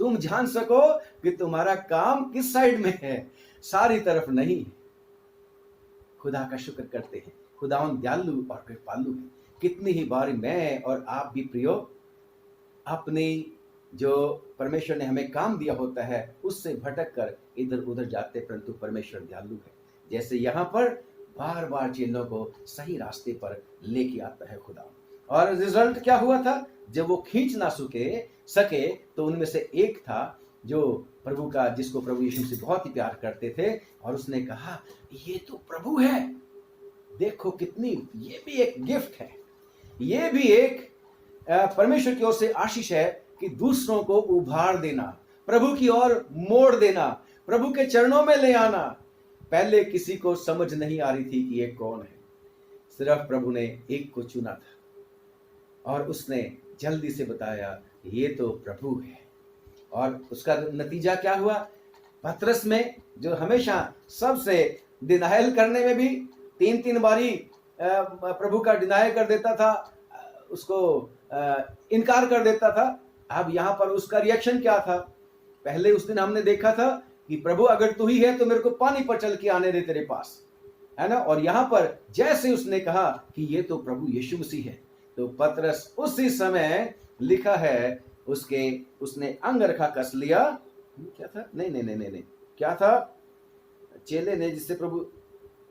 तुम जान सको कि तुम्हारा काम किस साइड में है, सारी तरफ नहीं। खुदा का शुक्र करते हैं, खुदावन दयालु और कृपालु है। कितनी ही बार मैं और आप भी प्रियो अपने जो परमेश्वर ने हमें काम दिया होता है उससे भटक कर इधर उधर जाते, परंतु परमेश्वर दयालु है। जैसे यहाँ पर बार बार चेलों को सही रास्ते पर लेके आता है खुदा। और रिजल्ट क्या हुआ था? जब वो खींच ना सके तो उनमें से एक था जो प्रभु का, जिसको प्रभु यीशु से बहुत ही प्यार करते थे, और उसने कहा ये तो प्रभु है। देखो कितनी, ये भी एक गिफ्ट है, ये भी एक परमेश्वर की ओर से आशीष है कि दूसरों को उभार देना, प्रभु की ओर मोड़ देना, प्रभु के चरणों में ले आना। पहले किसी को समझ नहीं आ रही थी कि ये कौन है, सिर्फ प्रभु ने एक को चुना था और उसने जल्दी से बताया ये तो प्रभु है। और उसका नतीजा क्या हुआ? पतरस में, जो हमेशा सबसे डिनायल करने में भी 3-3 बारी प्रभु का डिनायल कर देता था, उसको इनकार कर देता था, अब यहाँ पर उसका रिएक्शन क्या था? पहले उस दिन हमने देखा था कि प्रभु अगर तू ही है तो मेरे को पानी पर चल के आने दे तेरे पास, है ना। और यहाँ पर जैसे उसने कहा कि ये तो प्रभु यीशु मसीह है, तो पतरस उसी समय लिखा है उसने अंगरखा कस लिया। क्या था? नहीं, क्या था? चेले ने जिससे प्रभु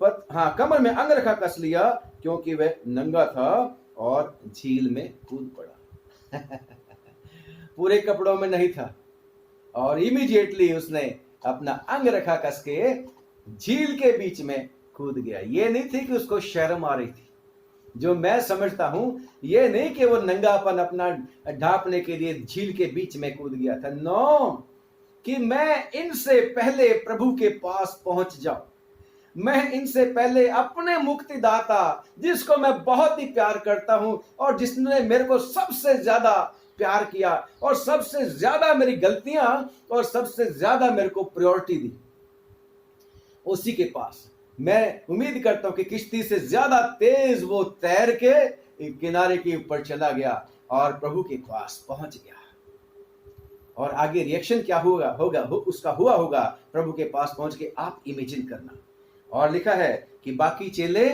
कमर में अंगरखा कस लिया क्योंकि वह नंगा था और झील में कूद पड़ा। पूरे कपड़ों में नहीं था और इमीडिएटली उसने अपना अंगरखा कस के झील के बीच में कूद गया। ये नहीं थी कि उसको शर्म आ रही थी, जो मैं समझता हूं, ये नहीं कि वो नंगापन अपना ढांपने के लिए झील के बीच में कूद गया था। नो, कि मैं इनसे पहले प्रभु के पास पहुंच जाऊं, मैं इनसे पहले अपने मुक्तिदाता, जिसको मैं बहुत ही प्यार करता हूं और जिसने मेरे को सबसे ज्यादा प्यार किया और सबसे ज्यादा मेरी गलतियां और सबसे ज्यादा मेरे को प्रायोरिटी दी, उसी के पास मैं उम्मीद करता हूं कि किश्ती से ज्यादा तेज वो तैर के किनारे के ऊपर चला गया और प्रभु के पास पहुंच गया। और आगे रिएक्शन क्या उसका हुआ होगा प्रभु के पास पहुंच के, आप इमेजिन करना। और लिखा है कि बाकी चेले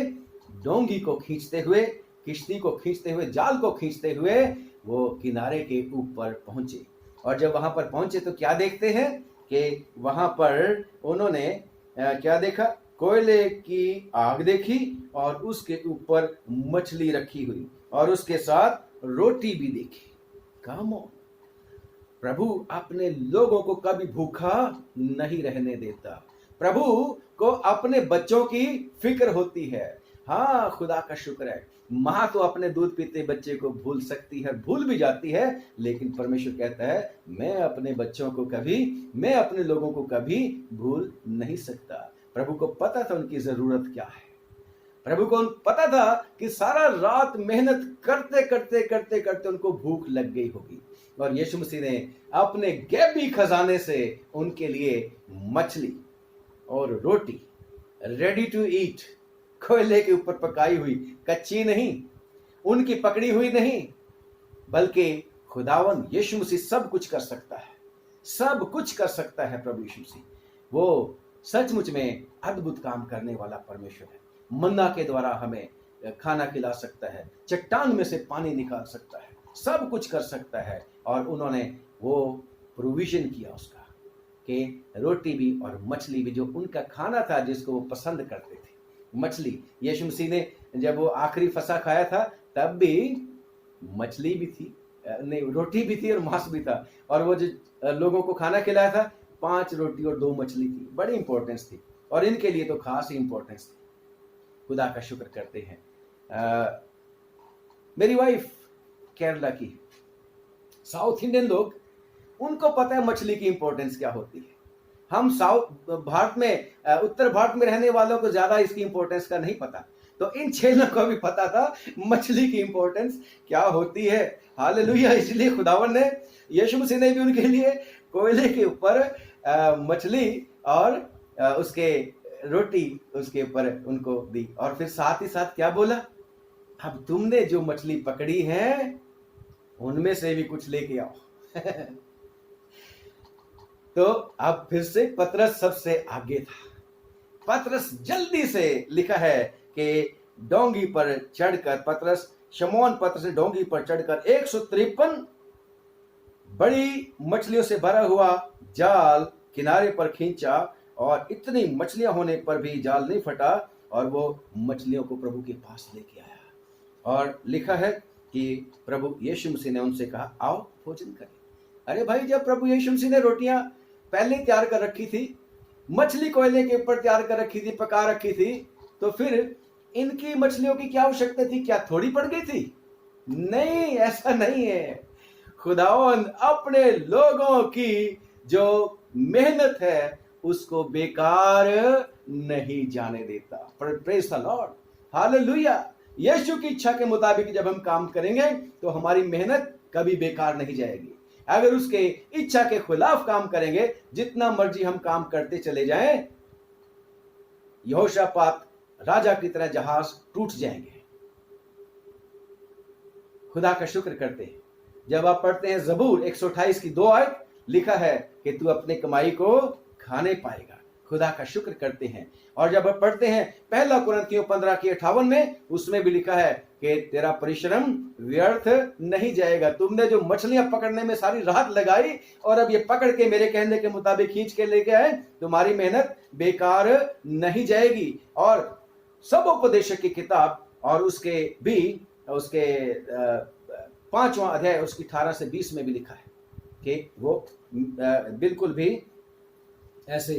डोंगी को खींचते हुए, किश्ती को खींचते हुए, जाल को खींचते हुए वो किनारे के ऊपर पहुंचे। और जब वहां पर पहुंचे तो क्या देखते हैं कि वहां पर उन्होंने क्या देखा? कोयले की आग देखी और उसके ऊपर मछली रखी हुई और उसके साथ रोटी भी देखी। काम ऑन, प्रभु अपने लोगों को कभी भूखा नहीं रहने देता। प्रभु को अपने बच्चों की फिक्र होती है। हाँ, खुदा का शुक्र है, माँ तो अपने दूध पीते बच्चे को भूल सकती है, भूल भी जाती है, लेकिन परमेश्वर कहता है मैं अपने बच्चों को कभी, मैं अपने लोगों को कभी भूल नहीं सकता। प्रभु को पता था उनकी जरूरत क्या है, प्रभु को पता था कि सारा रात मेहनत करते करते करते करते उनको भूख लग गई होगी, और यीशु मसीह ने अपने गैबी खजाने से उनके लिए मछली और रोटी रेडी टू ईट, कोयले के ऊपर पकाई हुई, कच्ची नहीं, उनकी पकड़ी हुई नहीं, बल्कि खुदावन यीशु मसीह सब कुछ कर सकता है, सब कुछ कर सकता है। प्रभु यीशु मसीह वो सचमुच में अद्भुत काम करने वाला परमेश्वर है। मन्ना के द्वारा हमें खाना खिला सकता है, चट्टान में से पानी निकाल सकता है, सब कुछ कर सकता है। और उन्होंने वो प्रोविजन किया उसका कि रोटी भी और मछली भी, जो उनका खाना था जिसको वो पसंद करते थे, मछली। यीशु मसीह ने जब वो आखिरी फसा खाया था तब भी मछली भी थी, नहीं, रोटी भी थी और मांस भी था। और वो जो लोगों को खाना खिलाया था 5 रोटी और 2 मछली थी, बड़ी इंपॉर्टेंस थी, और इनके लिए तो खास ही इंपॉर्टेंस थी। खुदा का शुक्र करते हैं। मेरी वाइफ केरला की, साउथ इंडियन लोग, उनको पता है मछली की इंपॉर्टेंस क्या होती है। हम साउथ भारत में, उत्तर भारत में रहने वालों को ज्यादा इसकी इंपॉर्टेंस का नहीं पता, तो इन चेलों को भी पता था मछली की इंपॉर्टेंस क्या होती है। हालेलुया। इसलिए खुदावन ने, यीशु मसीह ने भी उनके लिए कोयले के ऊपर मछली और उसके रोटी उसके ऊपर उनको दी, और फिर साथ ही साथ क्या बोला, अब तुमने जो मछली पकड़ी है उनमें से भी कुछ लेके आओ। तो अब फिर से पतरस सबसे आगे था। पतरस जल्दी से, लिखा है कि डोंगी पर चढ़कर पतरस, शमौन पतरस ने डोंगी पर चढ़कर 153 बड़ी मछलियों से भरा हुआ जाल किनारे पर खींचा, और इतनी मछलियां होने पर भी जाल नहीं फटा, और वो मछलियों को प्रभु के पास लेके आया। और लिखा है कि प्रभु यीशु मसीह ने उनसे कहा, आओ भोजन करें। अरे भाई, जब प्रभु यीशु मसीह ने रोटियां पहले तैयार कर रखी थी, मछली कोयले के ऊपर तैयार कर रखी थी, पका रखी थी, तो फिर इनकी मछलियों की क्या आवश्यकता थी? क्या थोड़ी पड़ गई थी? नहीं, ऐसा नहीं है। खुदावन अपने लोगों की जो मेहनत है उसको बेकार नहीं जाने देता। Praise the lord, hallelujah. यीशु की इच्छा के मुताबिक जब हम काम करेंगे तो हमारी मेहनत कभी बेकार नहीं जाएगी। अगर उसके इच्छा के खिलाफ काम करेंगे, जितना मर्जी हम काम करते चले जाएं, यहोशापात राजा की तरह जहाज टूट जाएंगे। खुदा का शुक्र करते हैं। जब आप पढ़ते हैं ज़बूर 128 की 2 आयत, लिखा है कि तू अपने कमाई को खाने पाएगा। खुदा का शुक्र करते हैं। और जब आप पढ़ते हैं पहला कुरिन्थियों 15 की 58 में, उसमें भी लिखा है कि तेरा परिश्रम व्यर्थ नहीं जाएगा। तुमने जो मछलियां पकड़ने में सारी रात लगाई और अब ये पकड़ के मेरे कहने के मुताबिक खींच के लेके आए, तुम्हारी मेहनत बेकार नहीं जाएगी। और सब उपदेशक की किताब और उसके भी उसके 5वां अध्याय उसकी 18 से 20 में भी लिखा है कि वो बिल्कुल भी ऐसे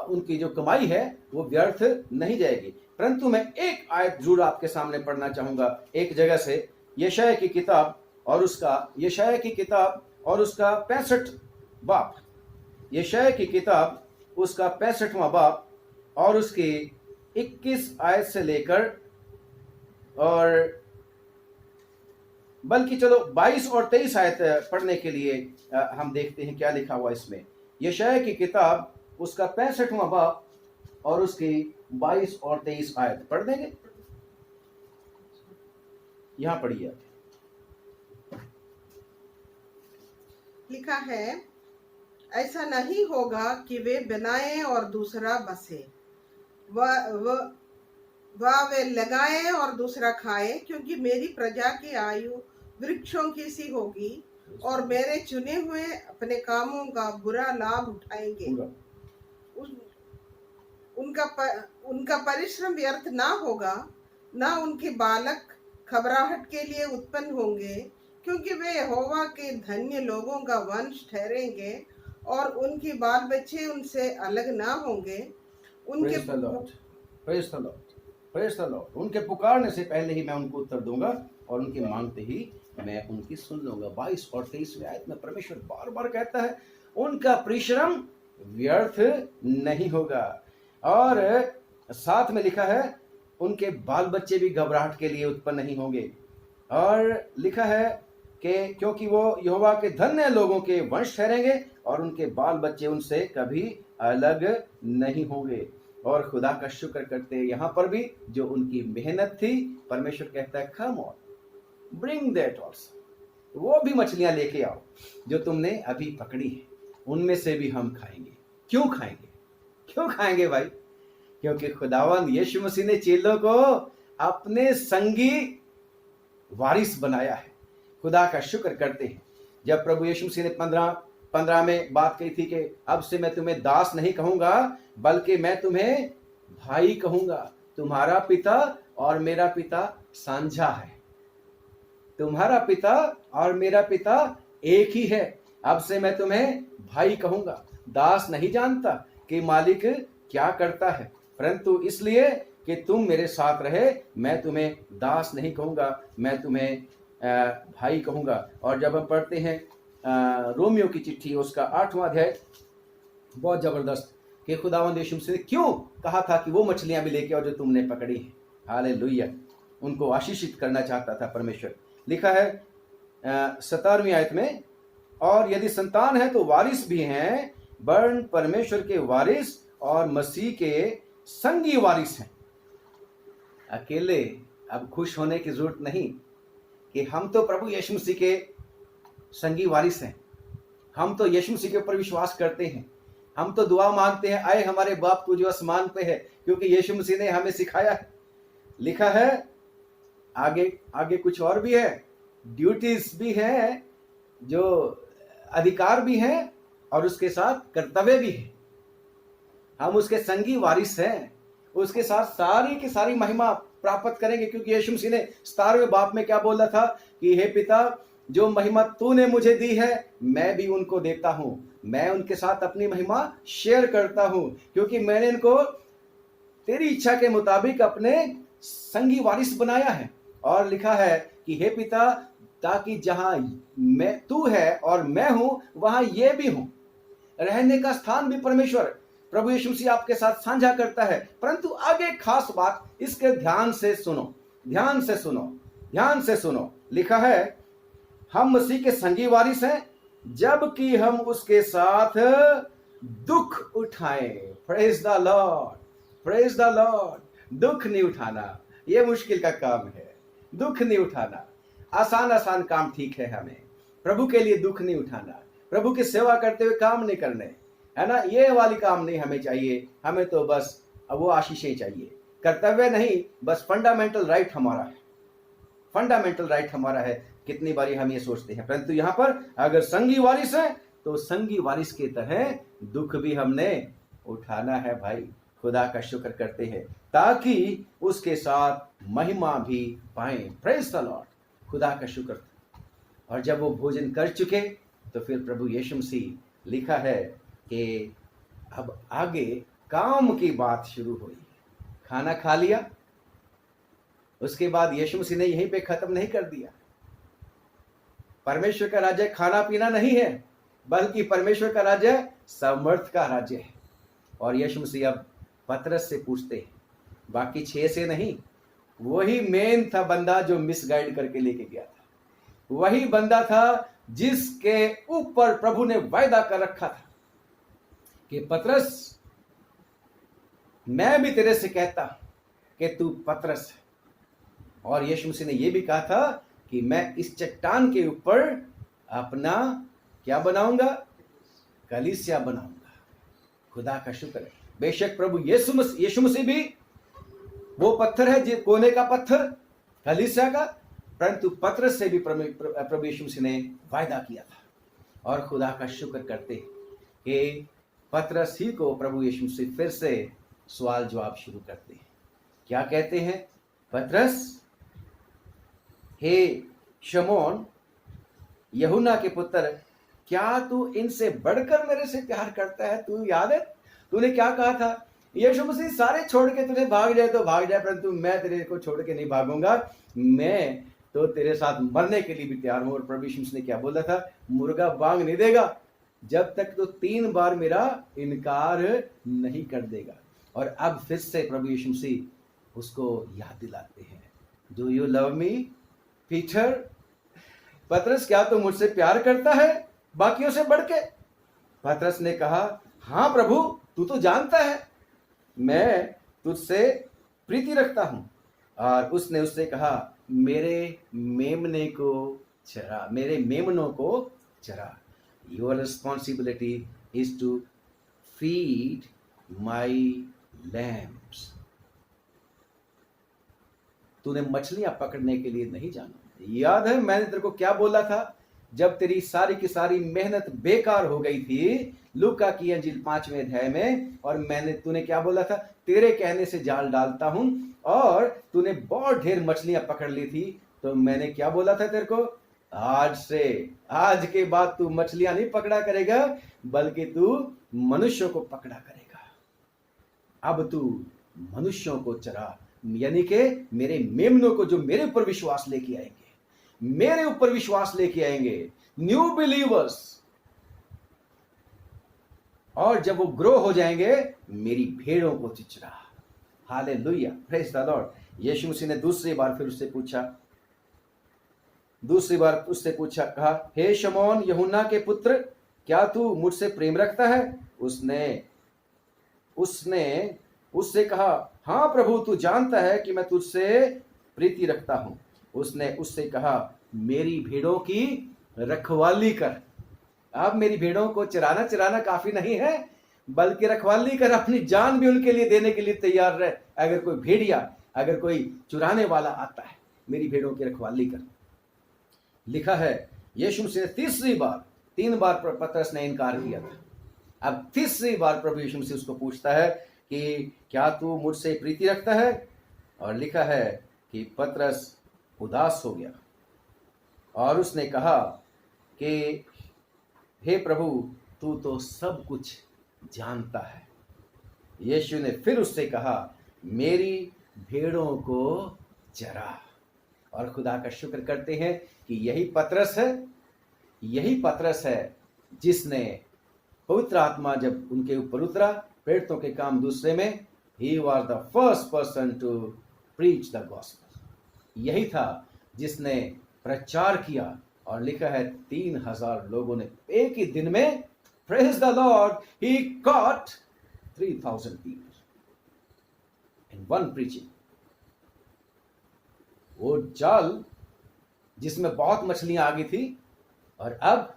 उनकी जो कमाई है वो व्यर्थ नहीं जाएगी। परंतु मैं एक आयत जरूर आपके सामने पढ़ना चाहूंगा एक जगह से, यशायाह की किताब और उसका 65 बाब, यशायाह की किताब उसका 65वां बाब और उसकी 21 आयत से लेकर, और बल्कि चलो 22 और 23 आयत पढ़ने के लिए हम देखते हैं क्या लिखा हुआ इसमें। यशायाह की किताब उसका 65वां बाब और उसकी 22 और 23 आयत पढ़ देंगे। यहां पढ़िए।
लिखा है, ऐसा नहीं होगा कि वे बनाए और दूसरा बसे, वे लगाए और दूसरा खाए, क्योंकि मेरी प्रजा की आयु वृक्षों की सी होगी और मेरे चुने हुए अपने कामों का बुरा लाभ उठाएंगे। उनका परिश्रम व्यर्थ ना होगा, ना उनके बालक घबराहट के लिए उत्पन्न होंगे, क्योंकि वे यहोवा के धन्य लोगों का वंश ठहरेंगे और उनके बाल बच्चे उनसे अलग ना होंगे।
Praise the Lord. उनके पुकारने से पहले ही मैं उनको उत्तर दूंगा और उनके मांगते ही मैं उनकी सुन लूंगा। 22 और 23 आयत में परमेश्वर बार बार कहता है उनका परिश्रम व्यर्थ नहीं होगा, और साथ में लिखा है उनके बाल बच्चे भी घबराहट के लिए उत्पन्न नहीं होंगे, और लिखा है कि क्योंकि वो यहोवा के धन्य लोगों के वंश ठहरेंगे और उनके बाल बच्चे उनसे कभी अलग नहीं होंगे। और खुदा का शुक्र करते हैं, यहाँ पर भी जो उनकी मेहनत थी, परमेश्वर कहता है come on bring that also, वो भी मछलियां लेके आओ जो तुमने अभी पकड़ी है, उनमें से भी हम खाएंगे। क्यों खाएंगे? क्यों खाएंगे भाई? क्योंकि खुदावन यीशु मसीह ने चेलों को अपने संगी वारिस बनाया है। खुदा का शुक्र करते हैं। जब प्रभु यीशु मसीह ने 15 में बात कही थी कि अब से मैं तुम्हें दास नहीं कहूंगा बल्कि मैं तुम्हें भाई कहूंगा, तुम्हारा पिता और मेरा पिता साझा है, तुम्हारा पिता और मेरा पिता एक ही है, अब से मैं तुम्हें भाई कहूंगा। दास नहीं जानता कि मालिक क्या करता है, परंतु इसलिए कि तुम मेरे साथ रहे मैं तुम्हें दास नहीं कहूंगा, मैं तुम्हें भाई कहूंगा। और जब हम पढ़ते हैं रोमियो की चिट्ठी उसका 8वां अध्याय, बहुत जबरदस्त कि खुदावंद यीशु मसीह ने क्यों कहा था कि वो मछलियां भी लेके आओ जो तुमने पकड़ी हैं। हालेलुया, उनको आशीषित करना चाहता था परमेश्वर। लिखा है 17वीं आयत में, और यदि संतान है तो वारिस भी हैं, वरन परमेश्वर के वारिस और मसीह के संगी वारिस हैं। अकेले अब खुश होने की जरूरत नहीं कि हम तो प्रभु यीशु मसीह के संगी वारिस हैं, हम तो यीशु मसीह के ऊपर विश्वास करते हैं, हम तो दुआ मांगते हैं, आए हमारे बाप तू जो आसमान पे है, क्योंकि यीशु मसीह ने हमें सिखाया है। लिखा है आगे कुछ और भी है, ड्यूटीज भी है, जो अधिकार भी हैं और उसके साथ कर्तव्य भी है। हम उसके संगी वारिस हैं, उसके साथ सारी की सारी महिमा प्राप्त करेंगे, क्योंकि यीशु मसीह ने 17वें बाप में क्या बोला था कि हे पिता, जो महिमा तूने मुझे दी है मैं भी उनको देता हूं, मैं उनके साथ अपनी महिमा शेयर करता हूं, क्योंकि मैंने इनको तेरी इच्छा के मुताबिक अपने संगी वारिस बनाया है। और लिखा है कि हे पिता, ताकि जहां मैं तू है और मैं हूं वहां ये भी हूं। रहने का स्थान भी परमेश्वर प्रभु यीशु मसीह आपके साथ साझा करता है। परंतु आगे खास बात, इसके ध्यान से सुनो, ध्यान से सुनो, ध्यान से सुनो। लिखा है हम मसीह के संगी वारिस हैं जबकि हम उसके साथ दुख उठाएं। Praise the Lord, praise the Lord. दुख नहीं उठाना ये मुश्किल का काम है, दुख नहीं उठाना। आसान काम ठीक है, हमें प्रभु के लिए दुख नहीं उठाना, प्रभु की सेवा करते हुए काम नहीं करने, है ना, ये वाली काम नहीं हमें चाहिए। हमें तो बस वो आशीषें चाहिए, कर्तव्य नहीं, बस फंडामेंटल राइट हमारा है, फंडामेंटल राइट हमारा है। कितनी बारी हम ये सोचते हैं, परंतु यहां पर अगर संगी वारिस है तो संगी वारिस की तरह दुख भी हमने उठाना है भाई। खुदा का शुक्र करते हैं ताकि उसके साथ महिमा भी पाएं। प्रेज द लॉर्ड, खुदा का शुक्र। और जब वो भोजन कर चुके तो फिर प्रभु यीशु मसीह, लिखा है कि अब आगे काम की बात शुरू हुई। खाना खा लिया, उसके बाद यीशु मसीह ने यहीं पे खत्म नहीं कर दिया। परमेश्वर का राज्य खाना पीना नहीं है, बल्कि परमेश्वर का राज्य सामर्थ का राज्य है। और यीशु मसीह अब पतरस से पूछते हैं, बाकी 6 से नहीं, वही मेन था बंदा जो मिसगाइड करके लेके गया था, वही बंदा था जिसके ऊपर प्रभु ने वायदा कर रखा था कि पतरस, मैं भी तेरे से कहता कि तू पतरस है। और यीशु मसीह ने यह भी कहा था कि मैं इस चट्टान के ऊपर अपना क्या बनाऊंगा, कलीसिया बनाऊंगा। खुदा का शुक्र है। बेशक प्रभु यीशु मसीह भी वो पत्थर है, जो कोने का पत्थर कलीसिया का, परंतु पतरस से भी प्रभु यीशु मसीह ने वायदा किया था। और खुदा का शुक्र करते कि पतरस ही को प्रभु यीशु मसीह फिर से सवाल जवाब शुरू करते हैं। क्या कहते हैं? पतरस, हे शमौन यूहन्ना के पुत्र, क्या तू इनसे बढ़कर मेरे से प्यार करता है? तू याद है तूने क्या कहा था? यीशु मसीह सारे छोड़ के तुझे भाग जाए तो भाग जाए, परंतु मैं तेरे को छोड़ के नहीं भागूंगा, मैं तो तेरे साथ मरने के लिए भी तैयार हूं। और प्रभु यीशु मसीह ने क्या बोला था? मुर्गा बांग नहीं देगा जब तक तो 3 बार मेरा इनकार नहीं कर देगा। और अब फिर से प्रभु यीशु मसीह उसको याद दिलाते हैं, do you love me Peter? पतरस, क्या तू मुझसे प्यार करता है बाकियों से बढ़ के? पतरस ने कहा, हाँ प्रभु, तू तो जानता है मैं तुझसे प्रीति रखता हूं। और उसने उससे कहा, मेरे मेमने को चरा, मेरे मेमनों को चरा। Your responsibility is to feed my lambs. तूने मछलियां पकड़ने के लिए नहीं जाना। याद है मैंने तेरे को क्या बोला था? जब तेरी सारी की सारी मेहनत बेकार हो गई थी, लूका की अंजील 5वें अध्याय में, और तूने क्या बोला था? तेरे कहने से जाल डालता हूं, और तूने बहुत ढेर मछलियां पकड़ ली थी। तो मैंने क्या बोला था तेरे को? आज के बाद तू मछलियां नहीं पकड़ा करेगा, बल्कि तू मनुष्यों को पकड़ा करेगा। अब तू मनुष्यों को चरा, यानी कि मेरे मेमनों को, जो मेरे ऊपर विश्वास लेके आएंगे, मेरे ऊपर विश्वास लेके आएंगे, न्यू बिलीवर्स। और जब वो ग्रो हो जाएंगे, मेरी भेड़ों को चिचरा। Hallelujah, praise the lord. यीशु मसीह ने दूसरी बार उससे पूछा, कहा, हे शमौन यूहन्ना के पुत्र, क्या तू मुझसे प्रेम रखता है? उसने उससे कहा, हाँ प्रभु, तू जानता है कि मैं तुझसे प्रीति रखता हूं। उसने उससे कहा, मेरी भेड़ों की रखवाली कर। अब मेरी भेड़ों को चराना काफी नहीं है, बल्कि रखवाली कर, अपनी जान भी उनके लिए देने के लिए तैयार रहे। अगर कोई भेड़िया, अगर कोई चुराने वाला आता है, मेरी भेड़ों की रखवाली कर। लिखा है यीशु मसीह ने 3 बार पतरस ने इनकार किया था। अब तीसरी बार प्रभु यीशु मसीह उसको पूछता है कि क्या तू मुझसे प्रीति रखता है? और लिखा है कि पतरस उदास हो गया और उसने कहा कि हे प्रभु, तू तो सब कुछ जानता है। यीशु ने फिर उससे कहा, मेरी भेड़ों को चरा। और खुदा का शुक्र करते हैं कि यही पतरस है जिसने पवित्र आत्मा जब उनके ऊपर उतरा, प्रेरितों के काम दूसरे में, he was the first person to preach the gospel। यही था जिसने प्रचार किया। और लिखा है 3000 लोगों ने एक ही दिन में, praise the Lord, he caught 3000 people in one preaching। वो जाल जिसमें बहुत मछलियां आ गई थी, और अब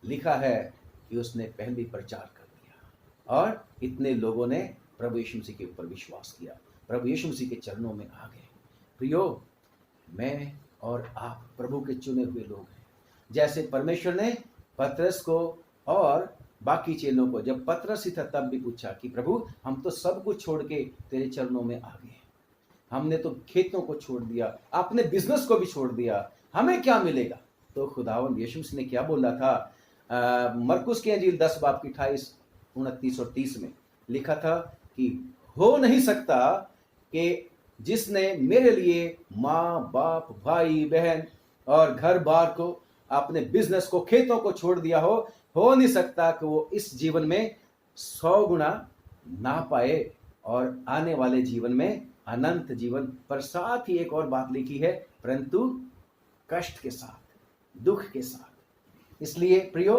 लिखा है कि उसने पहले प्रचार कर दिया और इतने लोगों ने प्रभु यीशु मसीह के ऊपर विश्वास किया, प्रभु यीशु मसीह के चरणों में आ गए। प्रियो, मैं और आप प्रभु के चुने हुए लोग हैं। जैसे परमेश्वर ने पतरस को और बाकी चेलों को, जब पतरस ही था तब भी पूछा कि प्रभु, हम तो सब कुछ छोड़ के तेरे चरणों में आ गए, हमने तो खेतों को छोड़ दिया, अपने बिजनेस को भी छोड़ दिया, हमें क्या मिलेगा? तो खुदावंद यीशु मसीह ने क्या बोला था? मरकुस की अंजील 10 बाब की 28, 29 और 30 में लिखा था कि हो नहीं सकता कि जिसने मेरे लिए माँ बाप, भाई बहन और घर बार को, अपने बिजनेस को, खेतों को छोड़ दिया हो नहीं सकता कि वो इस जीवन में 100 गुना ना पाए और आने वाले जीवन में अनंत जीवन। पर साथ ही एक और बात लिखी है, परंतु कष्ट के साथ, दुख के साथ। इसलिए प्रियो,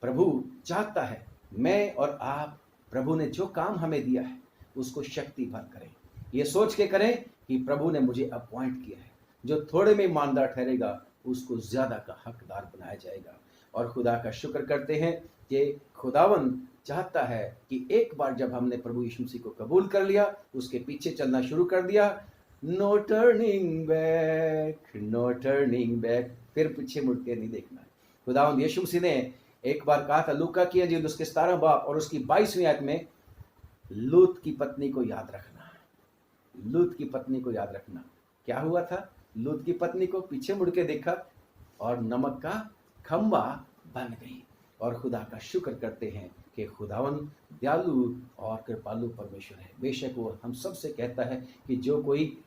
प्रभु चाहता है मैं और आप, प्रभु ने जो काम हमें दिया है उसको शक्ति भर करें। ये सोच के करें कि प्रभु ने मुझे अपॉइंट किया है, जो थोड़े में ईमानदार ठहरेगा उसको ज्यादा का हकदार बनाया जाएगा। और खुदा का शुक्र करते हैं कि खुदावन चाहता है कि एक बार जब हमने प्रभु यीशु मसीह को कबूल कर लिया, उसके पीछे चलना शुरू कर दिया, नो टर्निंग बैक, फिर पीछे मुड़ के नहीं देखना। खुदावंद यीशु मसीह ने एक बार कहा था, लूका की अंजील उसके 17 बाब और उसकी 22वीं आयत में, लूत की पत्नी को याद रखना, लूत की पत्नी को याद रखना। क्या हुआ था? लूत की पत्नी को पीछे मुड़ के देखा और नमक का खंबा बन गई। और खुदा का शुक्र करते हैं कि खुदावन दयालु और कृपालु परमेश्वर है। बेशक वो हम सब से कहता है कि जो कोई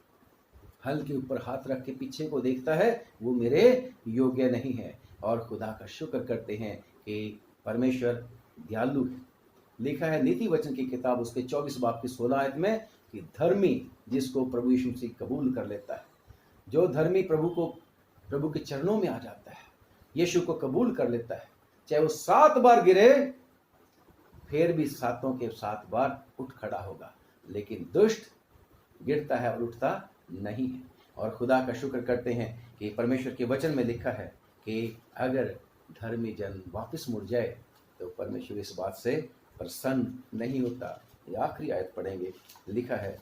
हल के ऊपर हाथ रख के पीछे को देखता है वो मेरे योग्य नहीं है। और खुदा का शुक्र करते हैं कि परमेश्वर दयालु है। लिखा है नीति वचन की किताब उसके 24 बाब की 16 आयत में कि धर्मी जिसको प्रभु यीशु मसीह कबूल कर लेता है, जो धर्मी प्रभु के चरणों में आ जाता है, यीशु को कबूल कर लेता है, चाहे वो 7 बार गिरे फिर भी 7 के 7 बार उठ खड़ा होगा। लेकिन दुष्ट गिरता है और उठता नहीं है। और खुदा का शुक्र करते हैं कि परमेश्वर के वचन में लिखा है कि अगर धर्मी जन वापस मुड़ जाए तो परमेश्वर इस बात से प्रसन्न नहीं होता। ये आखिरी आयत पढ़ेंगे। लिखा है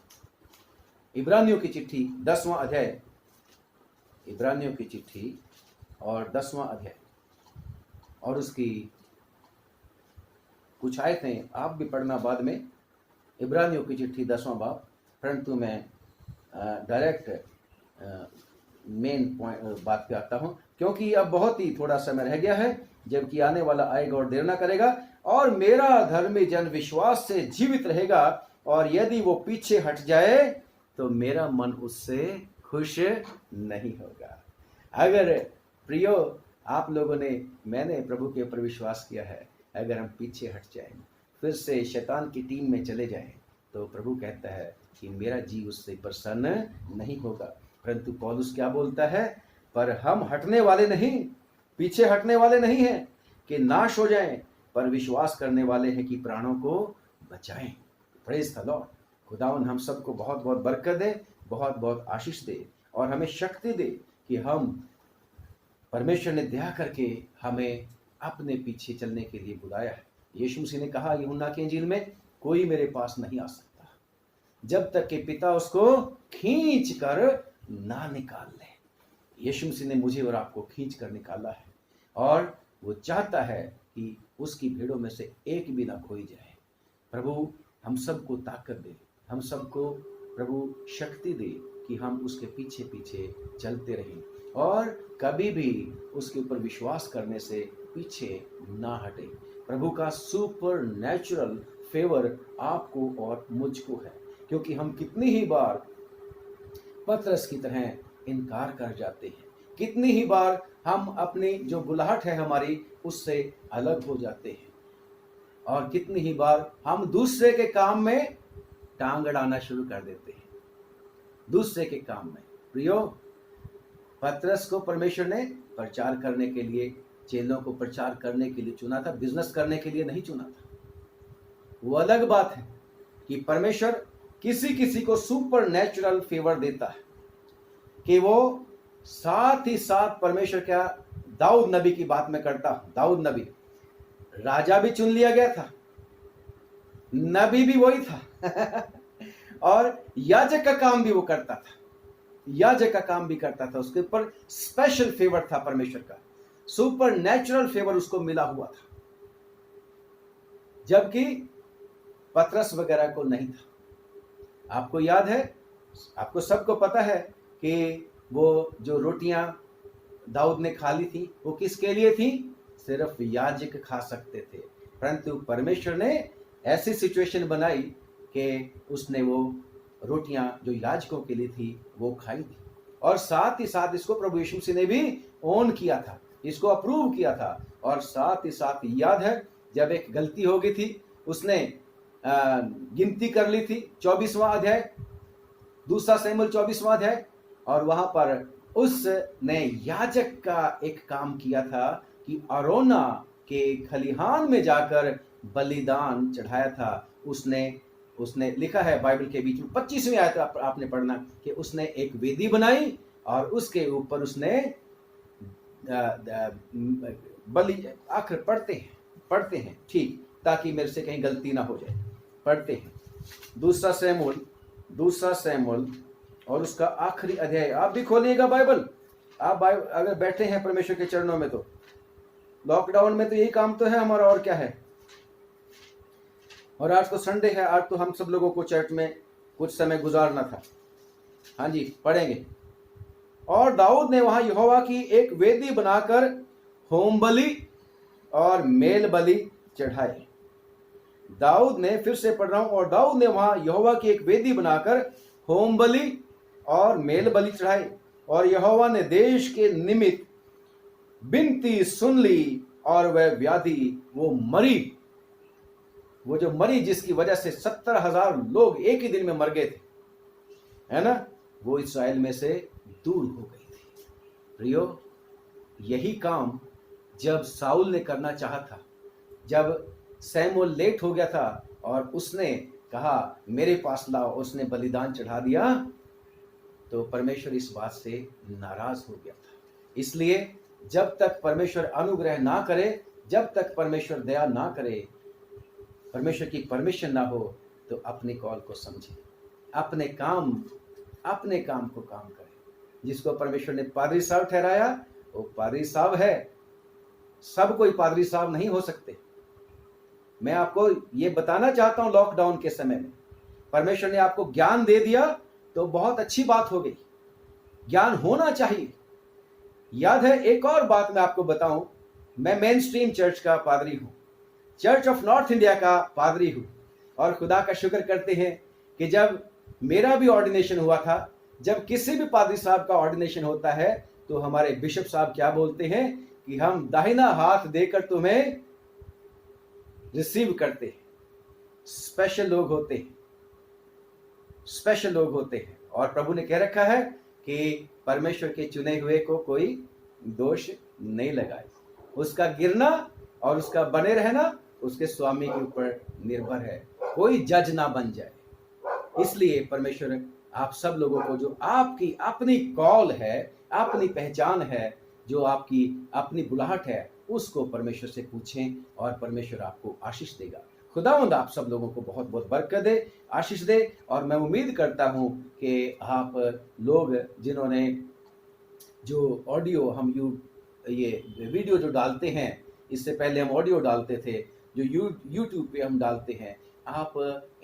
इब्रानियों की चिट्ठी 10वां अध्याय, इब्रानियों की चिट्ठी और 10वां अध्याय और उसकी कुछ आयतें आप भी पढ़ना बाद में। इब्रानियों की चिट्ठी 10वां बाब, परंतु मैं डायरेक्ट मेन पॉइंट बात पे आता हूँ, क्योंकि अब बहुत ही थोड़ा समय रह गया है जबकि आने वाला आएगा और देर ना करेगा। और मेरा धर्मी जन विश्वास से जीवित रहेगा, और यदि वो पीछे हट जाए तो मेरा मन उससे खुश नहीं होगा। अगर प्रियो आप लोगों ने, मैंने प्रभु के ऊपर विश्वास किया है, अगर हम पीछे हट जाएं, फिर से शैतान की टीम में चले जाएं, तो प्रभु कहता है कि मेरा जी उससे प्रसन्न नहीं होगा। परंतु पौलुस क्या बोलता है, पर हम हटने वाले नहीं, पीछे हटने वाले नहीं हैं कि नाश हो जाएं, पर विश्वास करने वाले हैं कि प्राणों को बचाएं। Praise the Lord. खुदावन हम सबको बहुत बहुत बरकत दे, बहुत बहुत आशीष दे और हमें शक्ति दे कि हम, परमेश्वर ने दया करके हमें अपने पीछे चलने के लिए बुलाया है। यीशु मसीह ने कहा यूहन्ना की इंजील में, कोई मेरे पास नहीं आ सकता जब तक कि पिता उसको खींच कर ना निकाल ले। यीशु मसीह ने मुझे और आपको खींच कर निकाला है और वो चाहता है कि उसकी भीड़ों में से एक भी ना खोई जाए। प्रभु हम सबको ताकत दे, हम सबको प्रभु शक्ति दे कि हम उसके पीछे पीछे चलते रहें और कभी भी उसके ऊपर विश्वास करने से पीछे ना हटे। प्रभु का सुपर नेचुरल फेवर आपको और मुझको है, क्योंकि हम कितनी ही बार पतरस की तरह इनकार कर जाते हैं, कितनी ही बार हम अपनी जो बुलाहट है हमारी उससे अलग हो जाते हैं और कितनी ही बार हम दूसरे के काम में टांग अड़ाना शुरू कर देते हैं, दूसरे के काम में। प्रियो, पतरस को परमेश्वर ने प्रचार करने के लिए, चेलों को प्रचार करने के लिए चुना था, बिजनेस करने के लिए नहीं चुना था। वो अलग बात है कि परमेश्वर किसी किसी को सुपर नेचुरल फेवर देता है कि वो साथ ही साथ, परमेश्वर क्या, दाऊद नबी की बात में करता, दाऊद नबी राजा भी चुन लिया गया था, नबी भी वही था और याजक का काम भी वो करता था, याजक का काम भी करता था, उसके ऊपर स्पेशल फेवर था, परमेश्वर का सुपर नेचुरल फेवर उसको मिला हुआ था, जबकि पतरस वगैरह को नहीं था। आपको याद है, आपको सबको पता है कि वो जो रोटियां दाऊद ने खा ली थी वो किसके लिए थी? सिर्फ याजक खा सकते थे, परंतु परमेश्वर ने ऐसी सिचुएशन बनाई कि उसने वो रोटियां जो याजकों के लिए थी वो खाई थी और साथ ही साथ इसको प्रभु यीशु मसीह ने भी ऑन किया था, इसको अप्रूव किया था। और साथ ही साथ याद है जब एक गलती हो गई थी, उसने गिनती कर ली थी, 24वां अध्याय, दूसरा शमूएल 24वां अध्याय, और वहां पर उसने याजक का एक काम किया था कि अरोना के खलिहान में जाकर बलिदान चढ़ाया था। उसने लिखा है बाइबल के बीच में 25वीं आयत आपने पढ़ना कि उसने एक वेदी बनाई और उसके ऊपर उसने बलि, आखिर पढ़ते हैं ठीक, ताकि मेरे से कहीं गलती ना हो जाए, पढ़ते हैं दूसरा शमूएल और उसका आखिरी अध्याय। आप भी खोलिएगा बाइबल, आप अगर बैठे हैं परमेश्वर के चरणों में, तो लॉकडाउन में तो यही काम तो है हमारा, और क्या है। और आज तो संडे है, आज तो हम सब लोगों को चर्च में कुछ समय गुजारना था। हाँ जी, पढ़ेंगे। और दाऊद ने वहां यहोवा की एक वेदी बनाकर होम बलि और मेल बलि चढ़ाए। दाऊद ने, फिर से पढ़ रहा हूं, और दाऊद ने वहां यहोवा की एक वेदी बनाकर होम बलि और मेल बलि चढ़ाए, और यहोवा ने देश के निमित्त विनती सुन ली, और वह व्याधि, वो जो मरी जिसकी वजह से 70,000 लोग एक ही दिन में मर गए थे, है ना, वो इस्राएल में से दूर हो गई थी। प्रियो, यही काम जब साउल ने करना चाहा था, जब शमूएल लेट हो गया था और उसने कहा मेरे पास लाओ, उसने बलिदान चढ़ा दिया, तो परमेश्वर इस बात से नाराज हो गया था। इसलिए जब तक परमेश्वर अनुग्रह ना करे, जब तक परमेश्वर दया ना करे, परमेश्वर की परमिशन ना हो, तो अपने कॉल को समझे, अपने काम को काम करे। जिसको परमेश्वर ने पादरी साहब ठहराया वो पादरी साहब है, सब कोई पादरी साहब नहीं हो सकते। मैं आपको ये बताना चाहता हूं, लॉकडाउन के समय में परमेश्वर ने आपको ज्ञान दे दिया तो बहुत अच्छी बात हो गई, ज्ञान होना चाहिए। याद है, एक और बात मैं आपको बताऊं, मैं मेन स्ट्रीम चर्च का पादरी हूं, चर्च ऑफ नॉर्थ इंडिया का पादरी हूं, और खुदा का शुक्र करते हैं कि जब मेरा भी ऑर्डिनेशन हुआ था, जब किसी भी पादरी साहब का ऑर्डिनेशन होता है, तो हमारे बिशप साहब क्या बोलते हैं कि हम दाहिना हाथ देकर तुम्हें रिसीव करते हैं। स्पेशल लोग होते हैं, स्पेशल लोग होते हैं, और प्रभु ने कह रखा है कि परमेश्वर के चुने हुए को कोई दोष नहीं लगाए। उसका गिरना और उसका बने रहना उसके स्वामी के ऊपर निर्भर है, कोई जज ना बन जाए। इसलिए परमेश्वर आप सब लोगों को, जो आपकी अपनी कॉल है, अपनी पहचान है, जो आपकी अपनी बुलाहट है, उसको परमेश्वर से पूछें और परमेश्वर आपको आशीष देगा। खुदावंद आप सब लोगों को बहुत बहुत बरकत दे, आशीष दे। और मैं उम्मीद करता हूं कि आप लोग जिन्होंने जो ऑडियो हम ये वीडियो जो डालते हैं, इससे पहले हम ऑडियो डालते थे, जो यूट्यूब पे हम डालते हैं, आप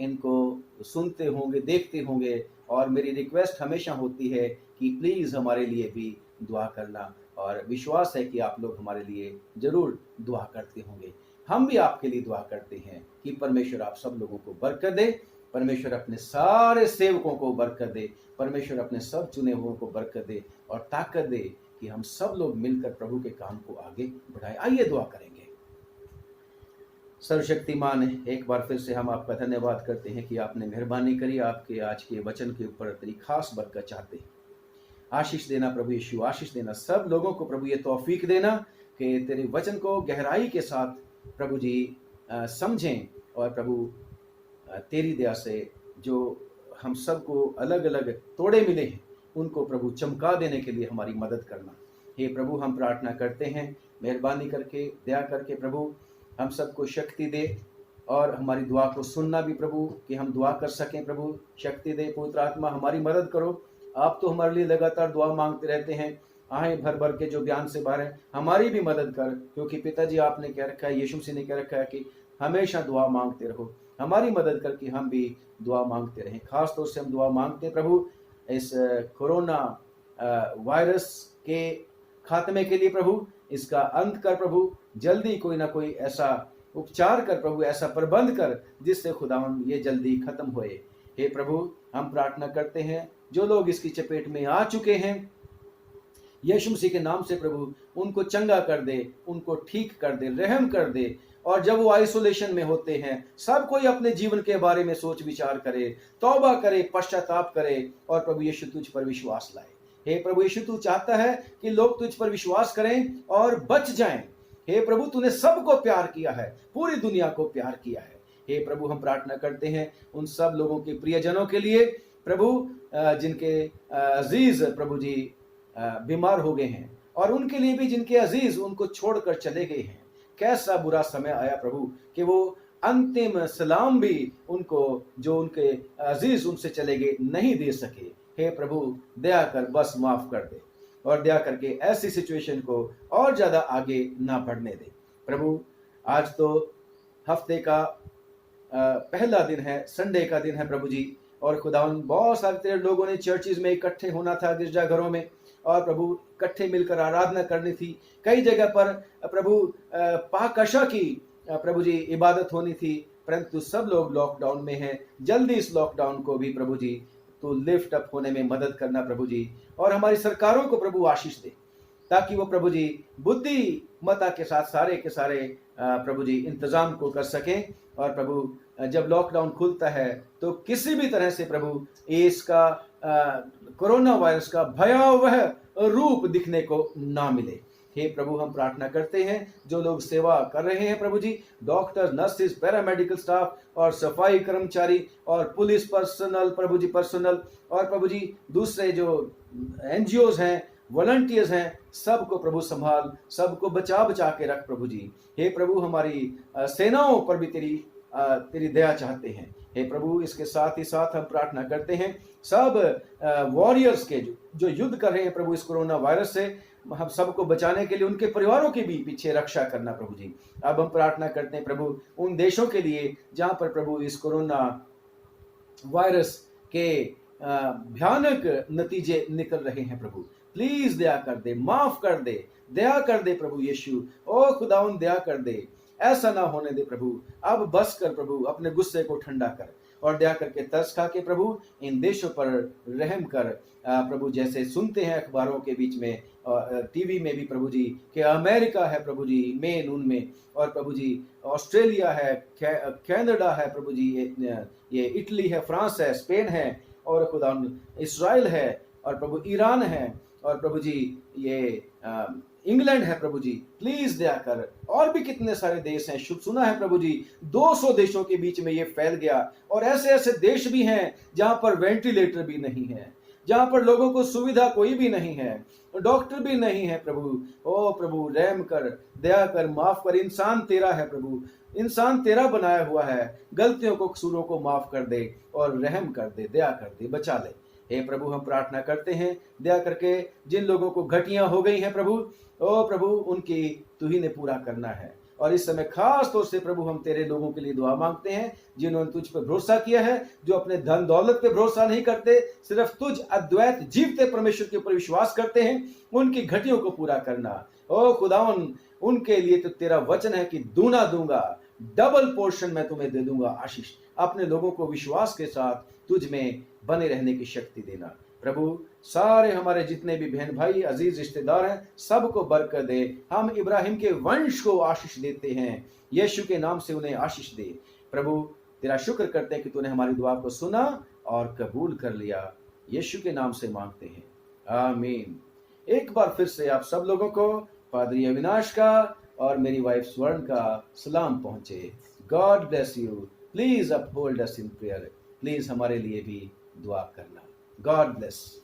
इनको सुनते होंगे, देखते होंगे। और मेरी रिक्वेस्ट हमेशा होती है कि प्लीज़ हमारे लिए भी दुआ करना, और विश्वास है कि आप लोग हमारे लिए जरूर दुआ करते होंगे। हम भी आपके लिए दुआ करते हैं कि परमेश्वर आप सब लोगों को बरकत दे, परमेश्वर अपने सारे सेवकों को बरकत दे, परमेश्वर अपने सब चुने हुओं को बरकत दे और ताकत दे कि हम सब लोग मिलकर प्रभु के काम को आगे बढ़ाएं। आइए दुआ करेंगे। सर्वशक्तिमान, एक बार फिर से हम आपका धन्यवाद करते हैं कि आपने मेहरबानी करी, आपके आज के वचन के ऊपर तेरी खास बरकत चाहते हैं। आशीष देना प्रभु यीशु, आशीष देना सब लोगों को प्रभु, ये तौफीक देना कि तेरे वचन को गहराई के साथ प्रभु जी समझें, और प्रभु तेरी दया से जो हम सबको अलग अलग तोड़े मिले हैं उनको प्रभु चमका देने के लिए हमारी मदद करना। हे प्रभु, हम प्रार्थना करते हैं, मेहरबानी करके, दया करके प्रभु हम सबको शक्ति दे, और हमारी दुआ को सुनना भी प्रभु, कि हम दुआ कर सकें। प्रभु शक्ति दे, पवित्र आत्मा हमारी मदद करो। आप तो हमारे लिए लगातार दुआ मांगते रहते हैं, आहें भर भर के जो बयान से बाहर है, हमारी भी मदद कर, क्योंकि पिताजी आपने कह रखा है, यीशु मसीह ने कह रखा है कि हमेशा दुआ मांगते रहो। हमारी मदद कर कि हम भी दुआ मांगते रहें। खास तौर से हम दुआ मांगते हैं प्रभु इस कोरोना वायरस के खात्मे के लिए प्रभु, इसका अंत कर प्रभु, जल्दी कोई ना कोई ऐसा उपचार कर प्रभु, ऐसा प्रबंध कर जिससे खुदावंद ये जल्दी खत्म होए। हे प्रभु, हम प्रार्थना करते हैं जो लोग इसकी चपेट में आ चुके हैं, यीशु मसीह के नाम से प्रभु उनको चंगा कर दे, उनको ठीक कर दे, रहम कर दे। और जब वो आइसोलेशन में होते हैं, सब कोई अपने जीवन के बारे में सोच विचार करे, तौबा करे, पश्चाताप करे, और प्रभु यीशु तुझ पर विश्वास लाए। हे प्रभु यीशु, तू चाहता है कि लोग तुझ पर विश्वास करें और बच जाएं। हे प्रभु, तूने सबको प्यार किया है, पूरी दुनिया को प्यार किया है। हे प्रभु, हम प्रार्थना करते हैं उन सब लोगों के प्रियजनों के लिए प्रभु, जिनके अजीज प्रभु जी बीमार हो गए हैं, और उनके लिए भी जिनके अजीज उनको छोड़कर चले गए हैं। कैसा बुरा समय आया प्रभु कि वो अंतिम सलाम भी उनको, जो उनके अजीज उनसे चले गए, नहीं दे सके। हे प्रभु, दया कर, बस माफ कर दे, और दया करके ऐसी सिचुएशन को और ज्यादा आगे ना बढ़ने दे। प्रभु, आज तो हफ्ते का पहला दिन है, संडे का दिन है प्रभु जी, और खुदावन बहुत सारे तेरे लोगों ने चर्चिज में इकट्ठे होना था, गिरजाघरों में, और प्रभु इकट्ठे मिलकर आराधना करनी थी। कई जगह पर प्रभु पाकशा की प्रभु जी इबादत होनी थी, परंतु सब लोग लॉकडाउन में हैं। जल्दी इस लॉकडाउन को भी प्रभु जी तो लिफ्ट अप होने में मदद करना प्रभु जी, और हमारी सरकारों को प्रभु आशीष दे, ताकि वो प्रभु जी बुद्धिमत्ता के साथ सारे के सारे प्रभु जी इंतजाम को कर सकें। और प्रभु जब लॉकडाउन खुलता है तो किसी भी तरह से प्रभु इसका कोरोना वायरस का भयावह रूप दिखने को ना मिले। हे प्रभु, हम प्रार्थना करते हैं जो लोग सेवा कर रहे हैं प्रभु जी, डॉक्टर, नर्सेस, पैरामेडिकल स्टाफ और सफाई कर्मचारी और पुलिस पर्सनल प्रभु जी पर्सनल, और प्रभु जी दूसरे जो एनजीओज हैं, वॉलंटियर्स हैं, सबको प्रभु संभाल, सबको बचा के रख प्रभु जी। हे प्रभु, हमारी सेनाओं पर भी तेरी दया चाहते हैं। हे प्रभु, इसके साथ ही साथ हम प्रार्थना करते हैं सब वॉरियर्स के जो युद्ध कर रहे हैं प्रभु इस कोरोना वायरस से, हम सबको बचाने के लिए उनके परिवारों की भी पीछे रक्षा करना प्रभु जी। अब हम प्रार्थना करते हैं प्रभु उन देशों के लिए जहां पर प्रभु इस कोरोना वायरस के भयानक नतीजे निकल रहे हैं प्रभु, प्लीज दया कर दे, माफ कर दे, दया कर दे प्रभु यीशु। ओ खुदावन, दया कर दे, ऐसा ना होने दे प्रभु। अब बस कर प्रभु, अपने गुस्से को ठंडा कर, और दया करके तरस खा के प्रभु इन देशों पर रहम कर प्रभु। जैसे सुनते हैं अखबारों के बीच में, टीवी में भी प्रभु जी कि अमेरिका है प्रभु जी मेन उनमें, और प्रभु जी ऑस्ट्रेलिया है, कनाडा है प्रभु जी, ये इटली है, फ्रांस है, स्पेन है, और खुदा इसराइल है, और प्रभु ईरान है, और प्रभु जी ये इंग्लैंड है प्रभु जी, प्लीज दया कर। और भी कितने सारे देश हैं, सुना है प्रभु जी 200 देशों के बीच में ये फैल गया, और ऐसे ऐसे देश भी हैं जहां पर वेंटिलेटर भी नहीं है, जहां पर लोगों को सुविधा कोई भी नहीं है, डॉक्टर भी नहीं है प्रभु। ओ प्रभु रहम कर, दया कर, माफ कर। इंसान तेरा है प्रभु, इंसान तेरा बनाया हुआ है, गलतियों को कसूरों को माफ कर दे और रहम कर दे, दया कर दे, बचा ले। हे प्रभु हम प्रार्थना करते हैं, दया करके जिन लोगों को घटियां हो गई हैं प्रभु, ओ प्रभु उनकी तू ही ने पूरा करना है। और इस समय खास तौर से प्रभु हम तेरे लोगों के लिए दुआ मांगते हैं जिन्होंने तुझ पर भरोसा किया है, जो अपने धन दौलत पे भरोसा नहीं करते, सिर्फ तुझ अद्वैत जीवते परमेश्वर के ऊपर विश्वास करते हैं, उनकी घटियों को पूरा करना। ओ खुदावन उनके लिए तो तेरा वचन है कि दूना दूंगा, डबल पोर्शन मैं तुम्हें दे दूंगा आशीष। अपने लोगों को विश्वास के साथ तुझ में बने रहने की शक्ति देना प्रभु। सारे हमारे जितने भी बहन भाई अजीज रिश्तेदार हैं सबको बरकत दे। हम इब्राहिम के वंश को आशीष देते हैं, यीशु के नाम से उन्हें आशीष दे प्रभु। तेरा शुक्र करते हैं कि तूने हमारी दुआ को सुना और कबूल कर लिया, यीशु के नाम से मांगते हैं, आमीन। एक बार फिर से आप सब लोगों को पादरी अविनाश का और मेरी वाइफ स्वर्ण का सलाम पहुंचे। God bless you. Please uphold us in prayer. Please हमारे लिए भी दुआ करना। God bless.